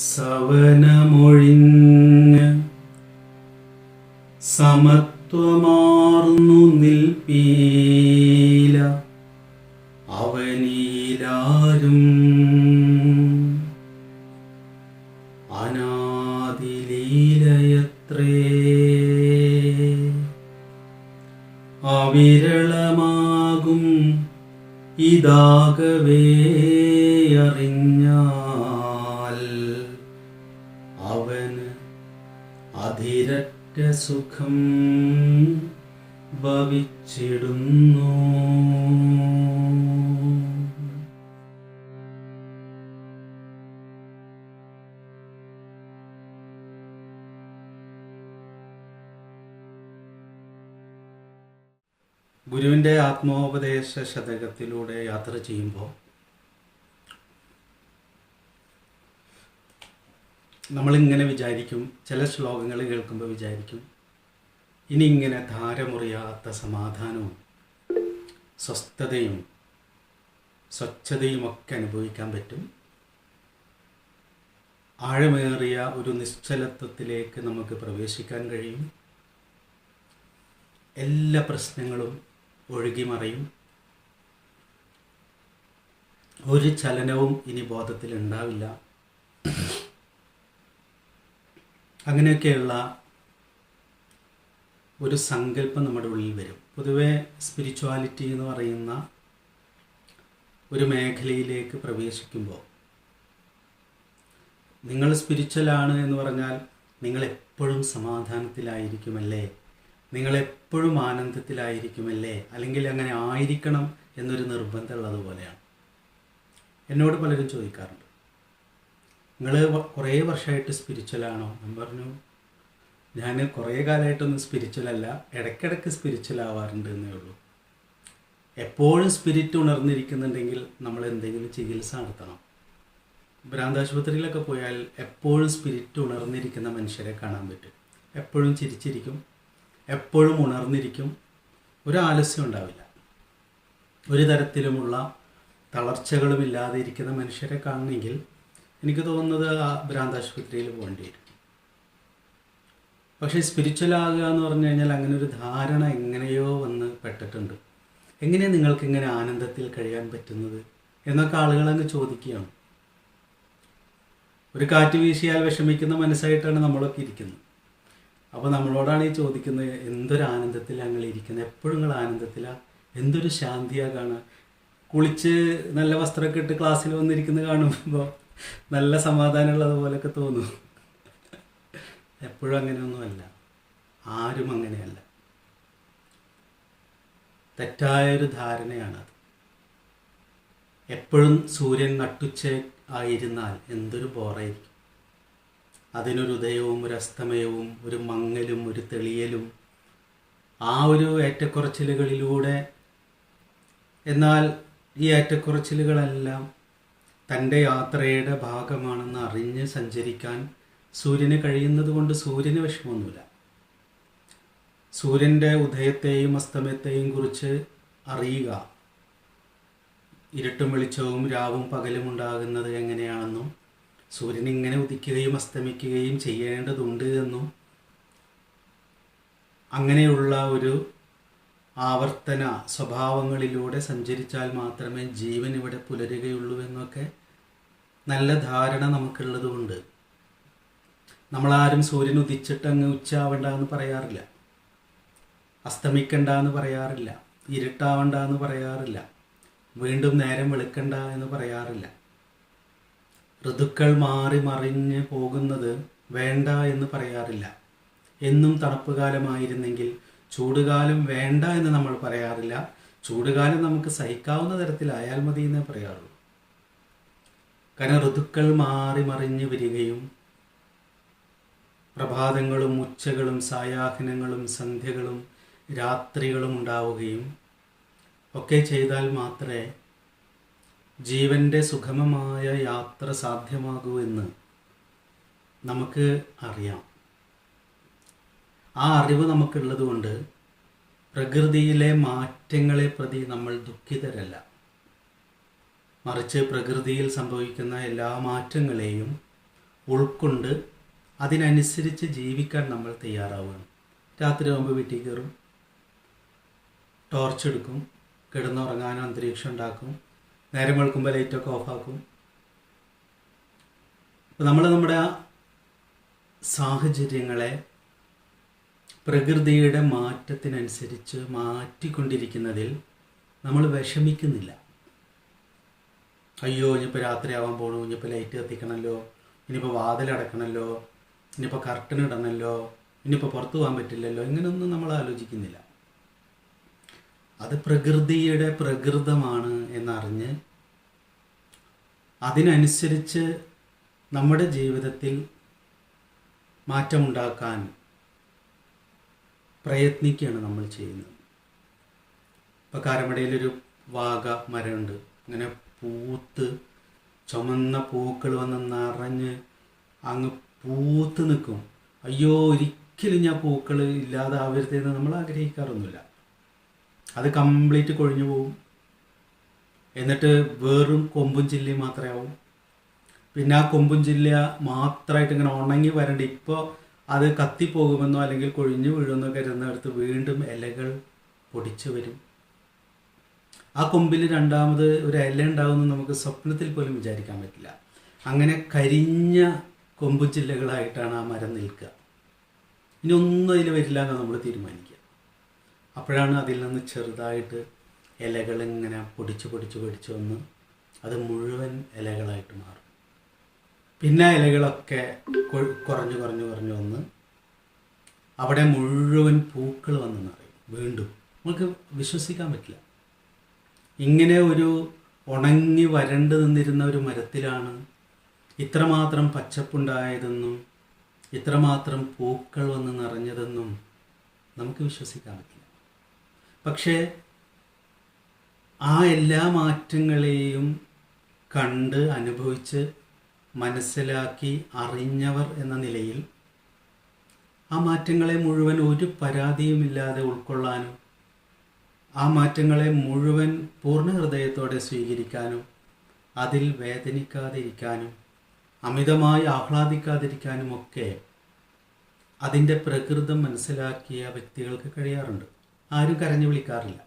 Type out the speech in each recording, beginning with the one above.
സവനമൊഴിഞ്ഞ് സമത്വമാർന്നു നിൽപ്പീല അവനിലാരും അനാദിലീലയത്രേ അവിരളമാകും ഇതാകവേ അറിഞ്ഞാൽ അവന് അതിരറ്റ സുഖം ഭവിച്ചിടുന്നു. ഗുരുവിൻ്റെ ആത്മോപദേശ ശതകത്തിലൂടെ യാത്ര ചെയ്യുമ്പോൾ നമ്മളിങ്ങനെ വിചാരിക്കും, ചില ശ്ലോകങ്ങൾ കേൾക്കുമ്പോൾ വിചാരിക്കും, ഇനി ഇങ്ങനെ ധാരമുറിയാത്ത സമാധാനവും സ്വസ്ഥതയും സ്വച്ഛതയും ഒക്കെ അനുഭവിക്കാൻ പറ്റും. ആഴമേറിയ ഒരു നിശ്ചലത്വത്തിലേക്ക് നമുക്ക് പ്രവേശിക്കാൻ കഴിയും. എല്ലാ പ്രശ്നങ്ങളും ഒഴുകി മറയും. ഒരു ചലനവും ഇനി ബോധത്തിൽ ഉണ്ടാവില്ല. അങ്ങനെയൊക്കെയുള്ള ഒരു സങ്കല്പം നമ്മുടെ ഉള്ളിൽ വരും. പൊതുവെ സ്പിരിച്വാലിറ്റി എന്ന് പറയുന്ന ഒരു മേഖലയിലേക്ക് പ്രവേശിക്കുമ്പോൾ, നിങ്ങൾ സ്പിരിച്വലാണ് എന്ന് പറഞ്ഞാൽ നിങ്ങളെപ്പോഴും സമാധാനത്തിലായിരിക്കുമല്ലേ, നിങ്ങളെപ്പോഴും ആനന്ദത്തിലായിരിക്കുമല്ലേ, അല്ലെങ്കിൽ അങ്ങനെ ആയിരിക്കണം എന്നൊരു നിർബന്ധമുള്ളത് പോലെയാണ്. എന്നോട് പലരും ചോദിക്കാറുണ്ട്, നിങ്ങൾ കുറേ വർഷമായിട്ട് സ്പിരിച്വലാണോ? ഞാൻ പറഞ്ഞു, ഞാൻ കുറേ കാലമായിട്ടൊന്നും സ്പിരിച്വലല്ല, ഇടയ്ക്കിടയ്ക്ക് സ്പിരിച്വൽ ആവാറുണ്ട് എന്നേ ഉള്ളൂ. എപ്പോഴും സ്പിരിറ്റ് ഉണർന്നിരിക്കുന്നുണ്ടെങ്കിൽ നമ്മൾ എന്തെങ്കിലും ചികിത്സ നടത്തണം. ഭ്രാന്താശുപത്രിയിലൊക്കെ പോയാൽ എപ്പോഴും സ്പിരിറ്റ് ഉണർന്നിരിക്കുന്ന മനുഷ്യരെ കാണാൻ പറ്റും. എപ്പോഴും ചിരിച്ചിരിക്കും, എപ്പോഴും ഉണർന്നിരിക്കും, ഒരു ആലസ്യം ഉണ്ടാവില്ല. ഒരു തരത്തിലുമുള്ള തളർച്ചകളും ഇല്ലാതെ ഇരിക്കുന്ന മനുഷ്യരെ കാണണമെങ്കിൽ എനിക്ക് തോന്നുന്നത് ആ ഭ്രാന്താശുപത്രിയിൽ പോകേണ്ടി വരും. പക്ഷേ സ്പിരിച്വൽ ആകുക എന്ന് പറഞ്ഞു കഴിഞ്ഞാൽ അങ്ങനെ ഒരു ധാരണ എങ്ങനെയോ വന്ന് പെട്ടിട്ടുണ്ട്. എങ്ങനെയാണ് നിങ്ങൾക്കിങ്ങനെ ആനന്ദത്തിൽ കഴിയാൻ പറ്റുന്നത് എന്നൊക്കെ ആളുകൾ അങ്ങ് ചോദിക്കുകയാണ്. ഒരു കാറ്റ് വീശിയാൽ വിഷമിക്കുന്ന മനസ്സായിട്ടാണ് നമ്മളൊക്കെ ഇരിക്കുന്നത്. അപ്പോൾ നമ്മളോടാണ് ഈ ചോദിക്കുന്നത്, എന്തൊരു ആനന്ദത്തിലാണ് നിങ്ങൾ ഇരിക്കുന്നത്, എപ്പോഴും നിങ്ങൾ ആനന്ദത്തിലാണ്, എന്തൊരു ശാന്തിയാണ് കാണുക. കുളിച്ച് നല്ല വസ്ത്രമൊക്കെ ഇട്ട് ക്ലാസ്സിൽ വന്നിരിക്കുന്നത് കാണുമ്പോൾ നല്ല സമാധാനമുള്ളതുപോലെയൊക്കെ തോന്നും. എപ്പോഴും അങ്ങനെയൊന്നുമല്ല, ആരും അങ്ങനെയല്ല. തെറ്റായൊരു ധാരണയാണത്. എപ്പോഴും സൂര്യൻ നട്ടുച്ച ആയിരുന്നാൽ എന്തൊരു ബോറായിരിക്കും. അതിനൊരു ഉദയവും ഒരു അസ്തമയവും ഒരു മങ്ങലും ഒരു തെളിയലും ആ ഒരു ഏറ്റക്കുറച്ചിലുകളിലൂടെ. എന്നാൽ ഈ ഏറ്റക്കുറച്ചിലുകളെല്ലാം തൻ്റെ യാത്രയുടെ ഭാഗമാണെന്ന് അറിഞ്ഞ് സഞ്ചരിക്കാൻ സൂര്യന് കഴിയുന്നത് കൊണ്ട് സൂര്യന് വിഷമമൊന്നുമില്ല. സൂര്യൻ്റെ ഉദയത്തെയും അസ്തമയത്തെയും കുറിച്ച് അറിയുക, ഇരുട്ടും വെളിച്ചവും രാവും പകലും ഉണ്ടാകുന്നത് എങ്ങനെയാണെന്നും സൂര്യൻ ഇങ്ങനെ ഉദിക്കുകയും അസ്തമിക്കുകയും ചെയ്യേണ്ടതുണ്ട് എന്നും അങ്ങനെയുള്ള ഒരു ആവർത്തന സ്വഭാവങ്ങളിലൂടെ സഞ്ചരിച്ചാൽ മാത്രമേ ജീവൻ ഇവിടെ പുലരുകയുള്ളൂ എന്നൊക്കെ നല്ല ധാരണ നമുക്കുള്ളത് കൊണ്ട് നമ്മളാരും സൂര്യൻ ഉദിച്ചിട്ട് അങ്ങ് ഉച്ചയാവണ്ട എന്ന് പറയാറില്ല, അസ്തമിക്കണ്ട എന്ന് പറയാറില്ല, ഇരുട്ടാവണ്ട എന്ന് പറയാറില്ല, വീണ്ടും നേരം വെളുക്കണ്ട എന്ന് പറയാറില്ല. ഋതുക്കൾ മാറി മറിഞ്ഞ് പോകുന്നത് വേണ്ട എന്ന് പറയാറില്ല. എന്നും തണുപ്പ് കാലമായിരുന്നെങ്കിൽ ചൂടുകാലം വേണ്ട എന്ന് നമ്മൾ പറയാറില്ല. ചൂടുകാലം നമുക്ക് സഹിക്കാവുന്ന തരത്തിലായാൽ മതി എന്നേ പറയാറുള്ളൂ. കാരണം ഋതുക്കൾ മാറി മറിഞ്ഞ് വരികയും പ്രഭാതങ്ങളും ഉച്ചകളും സായാഹ്നങ്ങളും സന്ധ്യകളും രാത്രികളും ഉണ്ടാവുകയും ഒക്കെ ചെയ്താൽ മാത്രമേ ജീവൻ്റെ സുഗമമായ യാത്ര സാധ്യമാകൂ എന്ന് നമുക്ക് അറിയാം. ആ അറിവ് നമുക്കുള്ളത് കൊണ്ട് പ്രകൃതിയിലെ മാറ്റങ്ങളെ പ്രതി നമ്മൾ ദുഃഖിതരല്ല. മറിച്ച് പ്രകൃതിയിൽ സംഭവിക്കുന്ന എല്ലാ മാറ്റങ്ങളെയും ഉൾക്കൊണ്ട് അതിനനുസരിച്ച് ജീവിക്കാൻ നമ്മൾ തയ്യാറാവുകയാണ്. രാത്രി ആകുമ്പോൾ വീട്ടിൽ കയറും, ടോർച്ച് എടുക്കും, കിടന്നുറങ്ങാനും അന്തരീക്ഷം ഉണ്ടാക്കും, നേരം വെളുക്കുമ്പോൾ ലൈറ്റൊക്കെ ഓഫാക്കും. അപ്പോൾ നമ്മൾ നമ്മുടെ സാഹചര്യങ്ങളെ പ്രകൃതിയുടെ മാറ്റത്തിനനുസരിച്ച് മാറ്റിക്കൊണ്ടിരിക്കുന്നതിൽ നമ്മൾ വിഷമിക്കുന്നില്ല. അയ്യോ ഇനിയിപ്പോൾ രാത്രിയാവാൻ പോകണു, ഇനിയിപ്പോൾ ലൈറ്റ് കത്തിക്കണമല്ലോ, ഇനിയിപ്പോൾ വാതിലടക്കണമല്ലോ, ഇനിയിപ്പോൾ കർട്ടൻ ഇടണമല്ലോ, ഇനിയിപ്പോൾ പുറത്തു പോകാൻ പറ്റില്ലല്ലോ, ഇങ്ങനെയൊന്നും നമ്മൾ ആലോചിക്കുന്നില്ല. അത് പ്രകൃതിയുടെ പ്രകൃതമാണ് എന്നറിഞ്ഞ് അതിനനുസരിച്ച് നമ്മുടെ ജീവിതത്തിൽ മാറ്റമുണ്ടാക്കാൻ പ്രയത്നിക്കുകയാണ് നമ്മൾ ചെയ്യുന്നത്. ഇപ്പോൾ കാരമടയിലൊരു വാഗ മരമുണ്ട്. ഇങ്ങനെ പൂത്ത് ചുമന്ന പൂക്കൾ വന്ന് നിറഞ്ഞ് അങ്ങ് പൂത്ത് നിൽക്കും. അയ്യോ ഒരിക്കലും ഞാൻ പൂക്കൾ ഇല്ലാതാവരുതെന്ന് നമ്മൾ ആഗ്രഹിക്കാറൊന്നുമില്ല. അത് കംപ്ലീറ്റ് കൊഴിഞ്ഞു പോകും. എന്നിട്ട് വെറും കൊമ്പും ചില്ലി മാത്രമേ ആവും. പിന്നെ ആ കൊമ്പും ചില്ല മാത്രമായിട്ട് ഇങ്ങനെ ഉണങ്ങി വരണ്ട. ഇപ്പോൾ അത് കത്തിപ്പോകുമെന്നോ അല്ലെങ്കിൽ കൊഴിഞ്ഞു വീഴുമെന്നോ കരുതുന്നിടത്ത് വീണ്ടും ഇലകൾ പൊടിച്ചു വരും. ആ കൊമ്പിൽ രണ്ടാമത് ഒരു ഇല ഉണ്ടാവുമെന്ന് നമുക്ക് സ്വപ്നത്തിൽ പോലും വിചാരിക്കാൻ പറ്റില്ല. അങ്ങനെ കരിഞ്ഞ കൊമ്പും ചില്ലകളായിട്ടാണ് ആ മരം നിൽക്കുക. ഇനി ഒന്നും അതിൽ വരില്ല എന്ന് നമ്മൾ തീരുമാനിക്കുക. അപ്പോഴാണ് അതിൽ നിന്ന് ചെറുതായിട്ട് ഇലകൾ ഇങ്ങനെ പൊടിച്ച് വന്ന് അത് മുഴുവൻ ഇലകളായിട്ട് മാറും. പിന്നെ ഇലകളൊക്കെ കുറഞ്ഞു വന്ന് അവിടെ മുഴുവൻ പൂക്കൾ വന്ന് നിറയും. വീണ്ടും നമുക്ക് വിശ്വസിക്കാൻ പറ്റില്ല. ഇങ്ങനെ ഒരു ഉണങ്ങി വരണ്ട് നിന്നിരുന്ന ഒരു മരത്തിലാണ് ഇത്രമാത്രം പച്ചപ്പുണ്ടായതെന്നും ഇത്രമാത്രം പൂക്കൾ വന്ന് നിറഞ്ഞതെന്നും നമുക്ക് വിശ്വസിക്കാൻ പറ്റില്ല. പക്ഷേ ആ എല്ലാ മാറ്റങ്ങളെയും കണ്ട് അനുഭവിച്ച് മനസ്സിലാക്കി അറിഞ്ഞവർ എന്ന നിലയിൽ ആ മാറ്റങ്ങളെ മുഴുവൻ ഒരു പരാതിയുമില്ലാതെ ഉൾക്കൊള്ളാനും ആ മാറ്റങ്ങളെ മുഴുവൻ പൂർണ്ണ ഹൃദയത്തോടെ സ്വീകരിക്കാനും അതിൽ വേദനിക്കാതിരിക്കാനും അമിതമായി ആഹ്ലാദിക്കാതിരിക്കാനും ഒക്കെ അതിൻ്റെ പ്രകൃതം മനസ്സിലാക്കിയ വ്യക്തികൾക്ക് കഴിയാറുണ്ട്. ആരും കരഞ്ഞു വിളിക്കാറില്ല.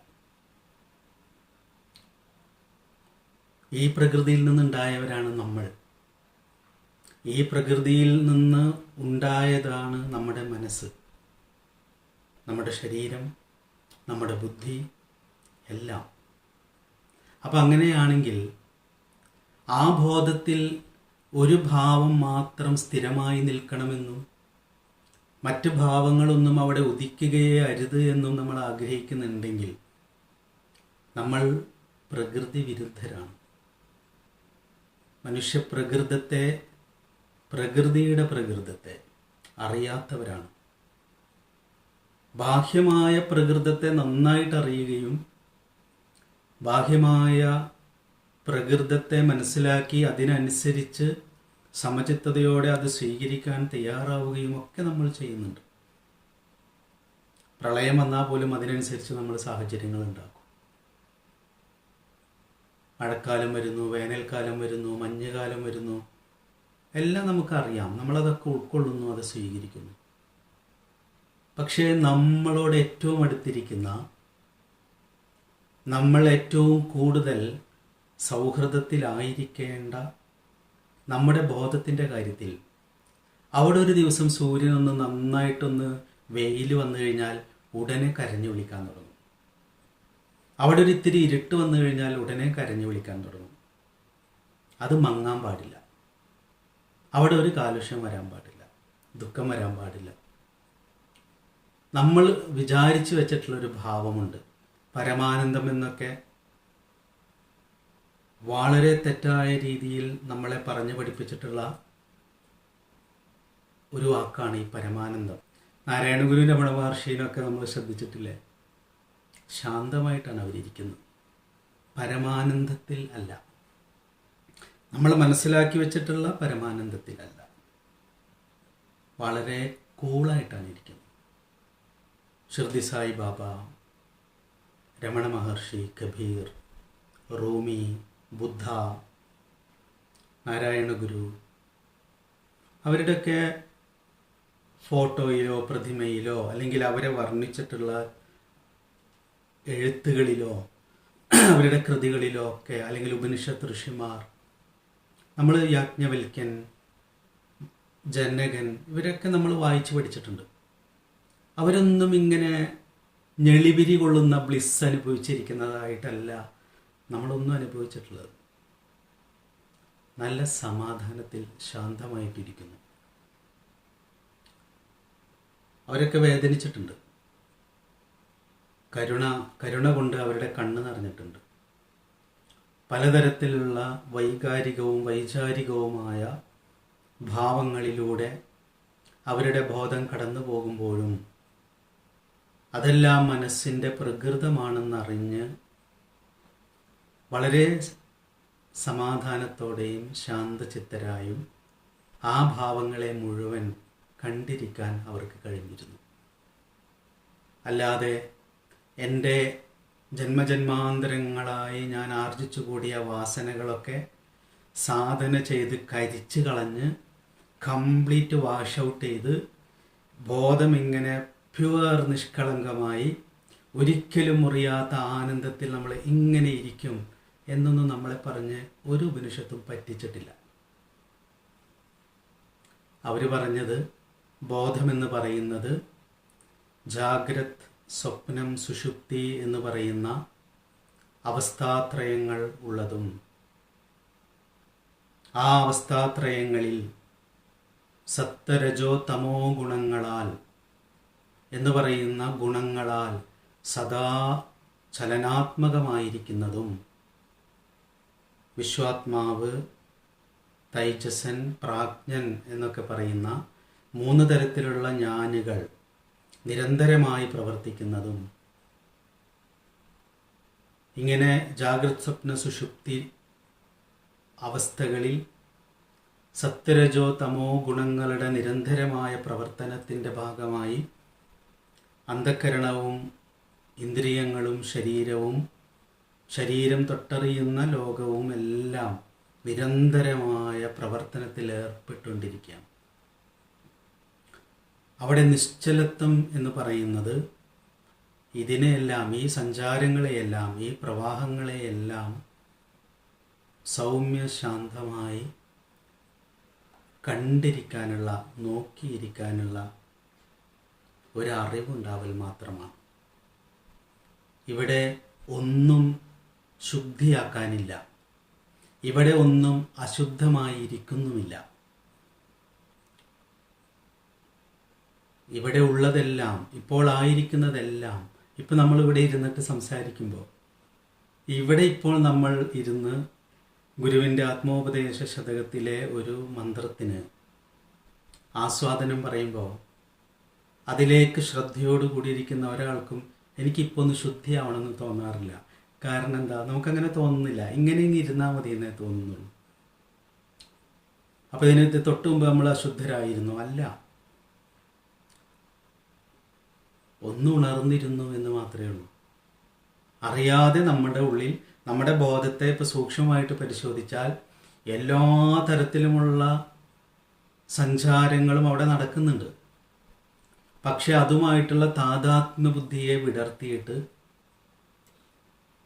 ഈ പ്രകൃതിയിൽ നിന്നുണ്ടായവരാണ് നമ്മൾ. ഈ പ്രകൃതിയിൽ നിന്ന് ഉണ്ടായതാണ് നമ്മുടെ മനസ്സ്, നമ്മുടെ ശരീരം, നമ്മുടെ ബുദ്ധി എല്ലാം. അപ്പം അങ്ങനെയാണെങ്കിൽ ആ ബോധത്തിൽ ഒരു ഭാവം മാത്രം സ്ഥിരമായി നിൽക്കണമെന്നും മറ്റ് ഭാവങ്ങളൊന്നും അവിടെ ഉദിക്കുകയേ അരുത് എന്നും നമ്മൾ ആഗ്രഹിക്കുന്നുണ്ടെങ്കിൽ നമ്മൾ പ്രകൃതി വിരുദ്ധരാണ്. പ്രകൃതിയുടെ പ്രകൃതത്തെ അറിയാത്തവരാണ്. ബാഹ്യമായ പ്രകൃതത്തെ നന്നായിട്ട് അറിയുകയും ബാഹ്യമായ പ്രകൃതത്തെ മനസ്സിലാക്കി അതിനനുസരിച്ച് സമചിത്തതയോടെ അത് സ്വീകരിക്കാൻ തയ്യാറാവുകയും ഒക്കെ നമ്മൾ ചെയ്യുന്നുണ്ട്. പ്രളയം വന്നാൽ പോലും അതിനനുസരിച്ച് നമ്മൾ സാഹചര്യങ്ങൾ ഉണ്ടാക്കും. മഴക്കാലം വരുന്നു, വേനൽക്കാലം വരുന്നു, മഞ്ഞുകാലം വരുന്നു, എല്ലാം നമുക്കറിയാം. നമ്മളതൊക്കെ ഉൾക്കൊള്ളുന്നു, അത് സ്വീകരിക്കുന്നു. പക്ഷേ നമ്മളോട് ഏറ്റവും അടുത്തിരിക്കുന്ന, നമ്മൾ ഏറ്റവും കൂടുതൽ സൗഹൃദത്തിലായിരിക്കേണ്ട നമ്മുടെ ബോധത്തിൻ്റെ കാര്യത്തിൽ അവിടെ ഒരു ദിവസം സൂര്യനൊന്ന് നന്നായിട്ടൊന്ന് വെയിൽ വന്നു കഴിഞ്ഞാൽ ഉടനെ കരഞ്ഞു വിളിക്കാൻ തുടങ്ങും. അവിടെ ഒരു ഇത്തിരി ഇരുട്ട് വന്നു കഴിഞ്ഞാൽ ഉടനെ കരഞ്ഞു വിളിക്കാൻ തുടങ്ങും. അത് മങ്ങാൻ പാടില്ല. അവിടെ ഒരു കാലുഷ്യം വരാൻ പാടില്ല, ദുഃഖം വരാൻ പാടില്ല. നമ്മൾ വിചാരിച്ചു വെച്ചിട്ടുള്ളൊരു ഭാവമുണ്ട്. പരമാനന്ദം എന്നൊക്കെ വളരെ തെറ്റായ രീതിയിൽ നമ്മളെ പറഞ്ഞു പഠിപ്പിച്ചിട്ടുള്ള ഒരു വാക്കാണ് ഈ പരമാനന്ദം. നാരായണഗുരു രമണ മഹർഷീനൊക്കെ നമ്മൾ ശ്രദ്ധിച്ചിട്ടില്ലേ? ശാന്തമായിട്ടാണ് അവരിയ്ക്കുന്നത്, പരമാനന്ദത്തിൽ അല്ല. നമ്മൾ മനസ്സിലാക്കി വെച്ചിട്ടുള്ള പരമാനന്ദത്തിലല്ല, വളരെ കൂളായിട്ടാണ് ഇരിക്കുന്നത്. ഷിർദി സായി ബാബ, രമണ മഹർഷി, കബീർ, റൂമി, ബുദ്ധ, നാരായണ ഗുരു, അവരുടെയൊക്കെ ഫോട്ടോയിലോ പ്രതിമയിലോ അല്ലെങ്കിൽ അവരെ വർണ്ണിച്ചിട്ടുള്ള എഴുത്തുകളിലോ അവരുടെ കൃതികളിലോ ഒക്കെ, അല്ലെങ്കിൽ ഉപനിഷത്ത് ഋഷിമാർ, നമ്മൾ യാജ്ഞവൽക്യൻ, ജനകൻ, ഇവരൊക്കെ നമ്മൾ വായിച്ചു പഠിച്ചിട്ടുണ്ട്. അവരൊന്നും ഇങ്ങനെ ഞെളിവിരി കൊള്ളുന്ന ബ്ലിസ് അനുഭവിച്ചിരിക്കുന്നതായിട്ടല്ല നമ്മളൊന്നും അനുഭവിച്ചിട്ടുള്ളത്. നല്ല സമാധാനത്തിൽ ശാന്തമായിട്ടിരിക്കുന്നു. അവരൊക്കെ വേദനിച്ചിട്ടുണ്ട്. കരുണ കൊണ്ട് അവരുടെ കണ്ണ് നിറഞ്ഞിട്ടുണ്ട്. പലതരത്തിലുള്ള വൈകാരികവും വൈചാരികവുമായ ഭാവങ്ങളിലൂടെ അവരുടെ ബോധം കടന്നു പോകുമ്പോഴും അതെല്ലാം മനസ്സിൻ്റെ പ്രകൃതമാണെന്നറിഞ്ഞ് വളരെ സമാധാനത്തോടെയും ശാന്തചിത്തരായും ആ ഭാവങ്ങളെ മുഴുവൻ കണ്ടിരിക്കാൻ അവർക്ക് കഴിഞ്ഞിരുന്നു. അല്ലാതെ എൻ്റെ ജന്മജന്മാന്തരങ്ങളായി ഞാൻ ആർജിച്ചു കൂടിയ വാസനകളൊക്കെ സാധന ചെയ്ത് കരിച്ചു കളഞ്ഞ് കംപ്ലീറ്റ് വാഷ് ഔട്ട് ചെയ്ത് ബോധം ഇങ്ങനെ പ്യുവർ നിഷ്കളങ്കമായി ഒരിക്കലും മുറിയാത്ത ആനന്ദത്തിൽ നമ്മൾ ഇങ്ങനെ ഇരിക്കും എന്നൊന്നും നമ്മളെ പറഞ്ഞ് ഒരു ഉപനിഷത്തും പറ്റിച്ചിട്ടില്ല. അവർ പറഞ്ഞത് ബോധമെന്ന് പറയുന്നത് ജാഗ്രത്, സ്വപ്നം, സുഷുപ്തി എന്ന് പറയുന്ന അവസ്ഥാത്രയങ്ങൾ ഉള്ളതും ആ അവസ്ഥാത്രയങ്ങളിൽ സത്വരജോ തമോ ഗുണങ്ങളാൽ എന്ന് പറയുന്ന ഗുണങ്ങളാൽ സദാ ചലനാത്മകമായിരിക്കുന്നതും വിശ്വാത്മാവ്, തൈജസൻ, പ്രാജ്ഞൻ എന്നൊക്കെ പറയുന്ന 3 തരത്തിലുള്ള ജ്ഞാനികൾ നിരന്തരമായി പ്രവർത്തിക്കുന്നതും, ഇങ്ങനെ ജാഗ്രത്, സ്വപ്ന, സുഷുപ്തി അവസ്ഥകളിൽ സത്വരജോ തമോ ഗുണങ്ങളുടെ നിരന്തരമായ പ്രവർത്തനത്തിൻ്റെ ഭാഗമായി അന്ധഃകരണവും ഇന്ദ്രിയങ്ങളും ശരീരം തൊട്ടറിയുന്ന ലോകവും എല്ലാം നിരന്തരമായ പ്രവർത്തനത്തിൽ ഏർപ്പെട്ടുകൊണ്ടിരിക്കുകയാണ്. അവിടെ നിശ്ചലത്വം എന്ന് പറയുന്നത് ഇതിനെയെല്ലാം, ഈ സഞ്ചാരങ്ങളെയെല്ലാം, ഈ പ്രവാഹങ്ങളെയെല്ലാം സൗമ്യ ശാന്തമായി കണ്ടിരിക്കാനുള്ള, നോക്കിയിരിക്കാനുള്ള ഒരറിവുണ്ടാവൽ മാത്രമാണ്. ഇവിടെ ഒന്നും ശുദ്ധിയാക്കാനില്ല, ഇവിടെ ഒന്നും അശുദ്ധമായിരിക്കുന്നുമില്ല. ഇവിടെ ഉള്ളതെല്ലാം, ഇപ്പോൾ ആയിരിക്കുന്നതെല്ലാം, ഇപ്പം നമ്മളിവിടെ ഇരുന്നിട്ട് സംസാരിക്കുമ്പോൾ ഇവിടെ ഇപ്പോൾ നമ്മൾ ഇരുന്ന് ഗുരുവിൻ്റെ ആത്മോപദേശ ശതകത്തിലെ ഒരു മന്ത്രത്തിന് ആസ്വാദനം പറയുമ്പോൾ അതിലേക്ക് ശ്രദ്ധയോടുകൂടിയിരിക്കുന്ന ഒരാൾക്കും എനിക്കിപ്പോൾ ഒന്ന് ശുദ്ധിയാവണമെന്ന് തോന്നാറില്ല. കാരണം എന്താ? നമുക്കങ്ങനെ തോന്നുന്നില്ല. ഇങ്ങനെ ഇരുന്നാൽ മതി എന്നേ തോന്നുന്നുള്ളൂ. അപ്പോൾ ഇതിനകത്ത് തൊട്ട് മുമ്പ് നമ്മൾ അശുദ്ധരായിരുന്നു? അല്ല, ഒന്ന് ഉണർന്നിരുന്നു എന്ന് മാത്രമേ ഉള്ളൂ. അറിയാതെ നമ്മുടെ ഉള്ളിൽ, നമ്മുടെ ബോധത്തെ ഇപ്പോൾ സൂക്ഷ്മമായിട്ട് പരിശോധിച്ചാൽ എല്ലാ തരത്തിലുമുള്ള സഞ്ചാരങ്ങളും അവിടെ നടക്കുന്നുണ്ട്. പക്ഷെ അതുമായിട്ടുള്ള താദാത്മ്യ ബുദ്ധിയെ വിടർത്തിയിട്ട്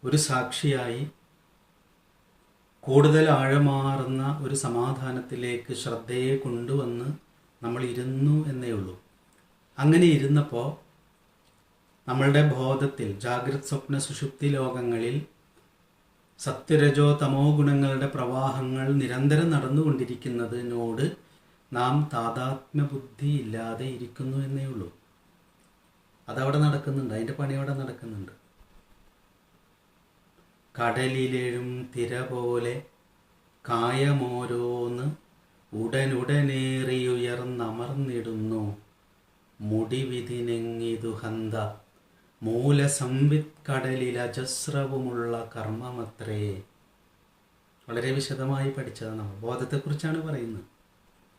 ഒരു സാക്ഷിയായി കൂടുതൽ ആഴമാർന്ന ഒരു സമാധാനത്തിലേക്ക് ശ്രദ്ധയെ കൊണ്ടുവന്ന് നമ്മൾ ഇരുന്നു എന്നേ ഉള്ളൂ. അങ്ങനെ ഇരുന്നപ്പോൾ നമ്മളുടെ ബോധത്തിൽ ജാഗ്രത്, സ്വപ്ന, സുഷുപ്തി ലോകങ്ങളിൽ സത്വരജോ തമോ ഗുണങ്ങളുടെ പ്രവാഹങ്ങൾ നിരന്തരം നടന്നുകൊണ്ടിരിക്കുന്നതിനോട് നാം താദാത്മ്യ ബുദ്ധി ഇല്ലാതെ ഇരിക്കുന്നു എന്നേ ഉള്ളൂ. അതവിടെ നടക്കുന്നുണ്ട്, അതിൻ്റെ പണി അവിടെ നടക്കുന്നുണ്ട്. കടലിലെഴും തിര പോലെ കായമോരോന്ന് ഉടനുടനേറിയുയർന്നമർന്നിടുന്നു മുടിവിധിനെങ്ങിതു ഹന്ത മൂലസംവിത് കടലിൽ അജസ്രവുമുള്ള കർമ്മമത്രേ. വളരെ വിശദമായി പഠിച്ചതാണ് നമ്മൾ. ബോധത്തെക്കുറിച്ചാണ് പറയുന്നത്.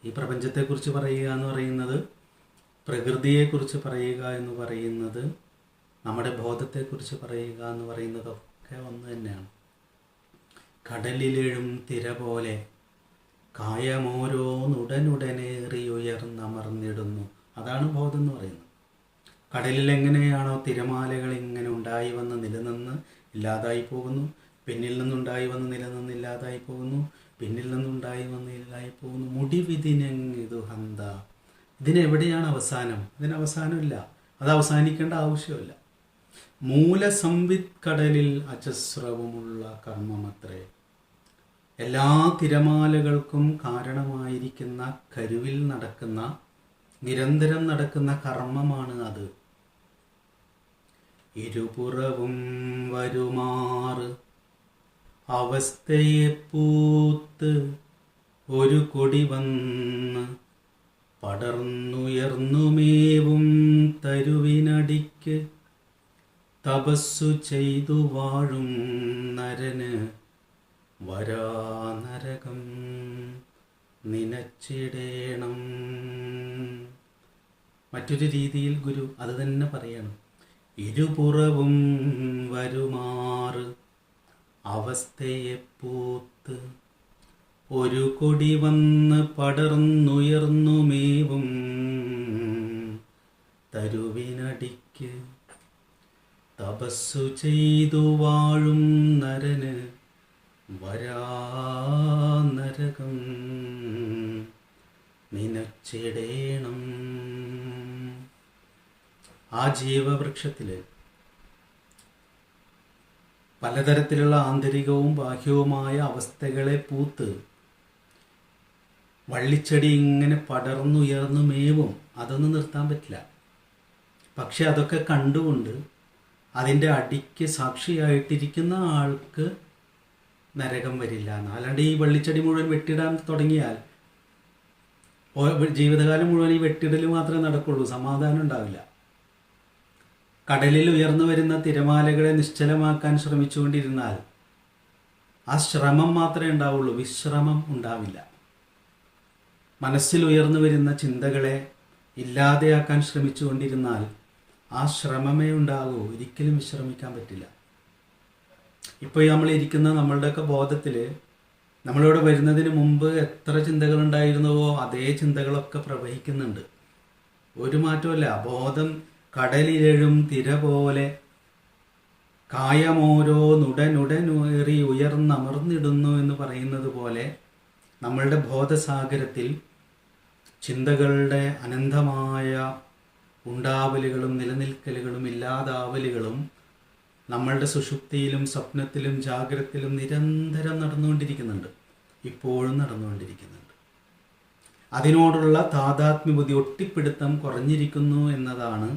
ഈ പ്രപഞ്ചത്തെക്കുറിച്ച് പറയുക എന്ന് പറയുന്നത്, പ്രകൃതിയെക്കുറിച്ച് പറയുക എന്ന് പറയുന്നത്, നമ്മുടെ ബോധത്തെക്കുറിച്ച് പറയുക എന്ന് പറയുന്നതൊക്കെ ഒന്ന് തന്നെയാണ്. കടലിലെഴും തിര പോലെ കായമോരോന്നുടനുടനേറി ഉയർന്നമർന്നിടുന്നു. അതാണ് ബോധം എന്ന് പറയുന്നത്. കടലിൽ എങ്ങനെയാണോ തിരമാലകൾ ഇങ്ങനെ ഉണ്ടായി വന്ന് നിലനിന്ന് ഇല്ലാതായി പോകുന്നു, പിന്നിൽ നിന്നുണ്ടായി വന്ന് നിലനിന്ന് ഇല്ലാതായി പോകുന്നു, പിന്നിൽ നിന്നുണ്ടായി വന്ന് ഇല്ലാതായി പോകുന്നു. മുടിവിധിനെങ്ങിതു ഹന്ത. ഇതിനെവിടെയാണ് അവസാനം? ഇതിന് അവസാനമില്ല. അത് അവസാനിക്കേണ്ട ആവശ്യമില്ല. മൂലസംവിത് കടലിൽ അജസ്രവമുള്ള കർമ്മമത്രേ. എല്ലാ തിരമാലകൾക്കും കാരണമായിരിക്കുന്ന കരുവിൽ നടക്കുന്ന, നിരന്തരം നടക്കുന്ന കർമ്മമാണ് അത്. ഇരുപുറവും വരുമാറ് അവസ്ഥയെ പൂത്ത് ഒരു കൊടി വന്ന് പടർന്നുയർന്നുമേവും തരുവിനടിക്ക് തപസ്സു ചെയ്തു വാഴും നരന് വരാ നരകം നിനച്ചിടേണം. മറ്റൊരു രീതിയിൽ ഗുരു അത് തന്നെ പറയണം. ഇരുപുറവും വരുമാറ് അവസ്ഥയെ പൂത്ത് ഒരു കൊടി വന്ന് പടർന്നുയർന്നുമേവും തരുവിനടിക്ക് തപസ്സു ചെയ്തു വാഴും നരന് വരാ നരകം നിനച്ചിടേണം. ആ ജീവവൃക്ഷത്തില് പലതരത്തിലുള്ള ആന്തരികവും ബാഹ്യവുമായ അവസ്ഥകളെ പൂത്ത് വള്ളിച്ചെടി ഇങ്ങനെ പടർന്നുയർന്നു മേവും. അതൊന്നും നിർത്താൻ പറ്റില്ല. പക്ഷെ അതൊക്കെ കണ്ടുകൊണ്ട് അതിൻ്റെ അടിക്ക് സാക്ഷിയായിട്ടിരിക്കുന്ന ആൾക്ക് നരകം വരില്ല എന്ന്. അല്ലാണ്ട് ഈ വള്ളിച്ചെടി മുഴുവൻ വെട്ടിടാൻ തുടങ്ങിയാൽ ജീവിതകാലം മുഴുവൻ ഈ വെട്ടിടൽ മാത്രമേ നടക്കുള്ളൂ, സമാധാനം ഉണ്ടാവില്ല. കടലിൽ ഉയർന്നു വരുന്ന തിരമാലകളെ നിശ്ചലമാക്കാൻ ശ്രമിച്ചുകൊണ്ടിരുന്നാൽ ആ ശ്രമം മാത്രമേ ഉണ്ടാവുള്ളൂ, വിശ്രമം ഉണ്ടാവില്ല. മനസ്സിൽ ഉയർന്നു വരുന്ന ചിന്തകളെ ഇല്ലാതെയാക്കാൻ ശ്രമിച്ചുകൊണ്ടിരുന്നാൽ ആ ശ്രമമേ ഉണ്ടാകൂ, ഒരിക്കലും വിശ്രമിക്കാൻ പറ്റില്ല. ഇപ്പോൾ നമ്മൾ ഇരിക്കുന്ന നമ്മളുടെയൊക്കെ ബോധത്തിൽ നമ്മളിവിടെ വരുന്നതിന് മുമ്പ് എത്ര ചിന്തകൾ ഉണ്ടായിരുന്നുവോ അതേ ചിന്തകളൊക്കെ പ്രവഹിക്കുന്നുണ്ട്. ഒരു മാറ്റമല്ല. ബോധം കടലിലെഴും തിര പോലെ കായമോരോന്നുടനുടനേറി ഉയർന്നമർന്നിടുന്നു എന്ന് പറയുന്നത് പോലെ നമ്മളുടെ ബോധസാഗരത്തിൽ ചിന്തകളുടെ അനന്തമായ ഉണ്ടാവലുകളും നിലനിൽക്കലുകളും ഇല്ലാതാവലുകളും നമ്മളുടെ സുഷുപ്തിയിലും സ്വപ്നത്തിലും ജാഗ്രതയിലും നിരന്തരം നടന്നുകൊണ്ടിരിക്കുന്നുണ്ട്, ഇപ്പോഴും നടന്നുകൊണ്ടിരിക്കുന്നുണ്ട്. അതിനോടുള്ള താദാത്മ്യബുദ്ധി, ഒട്ടിപ്പിടുത്തം കുറഞ്ഞിരിക്കുന്നു എന്നതാണ്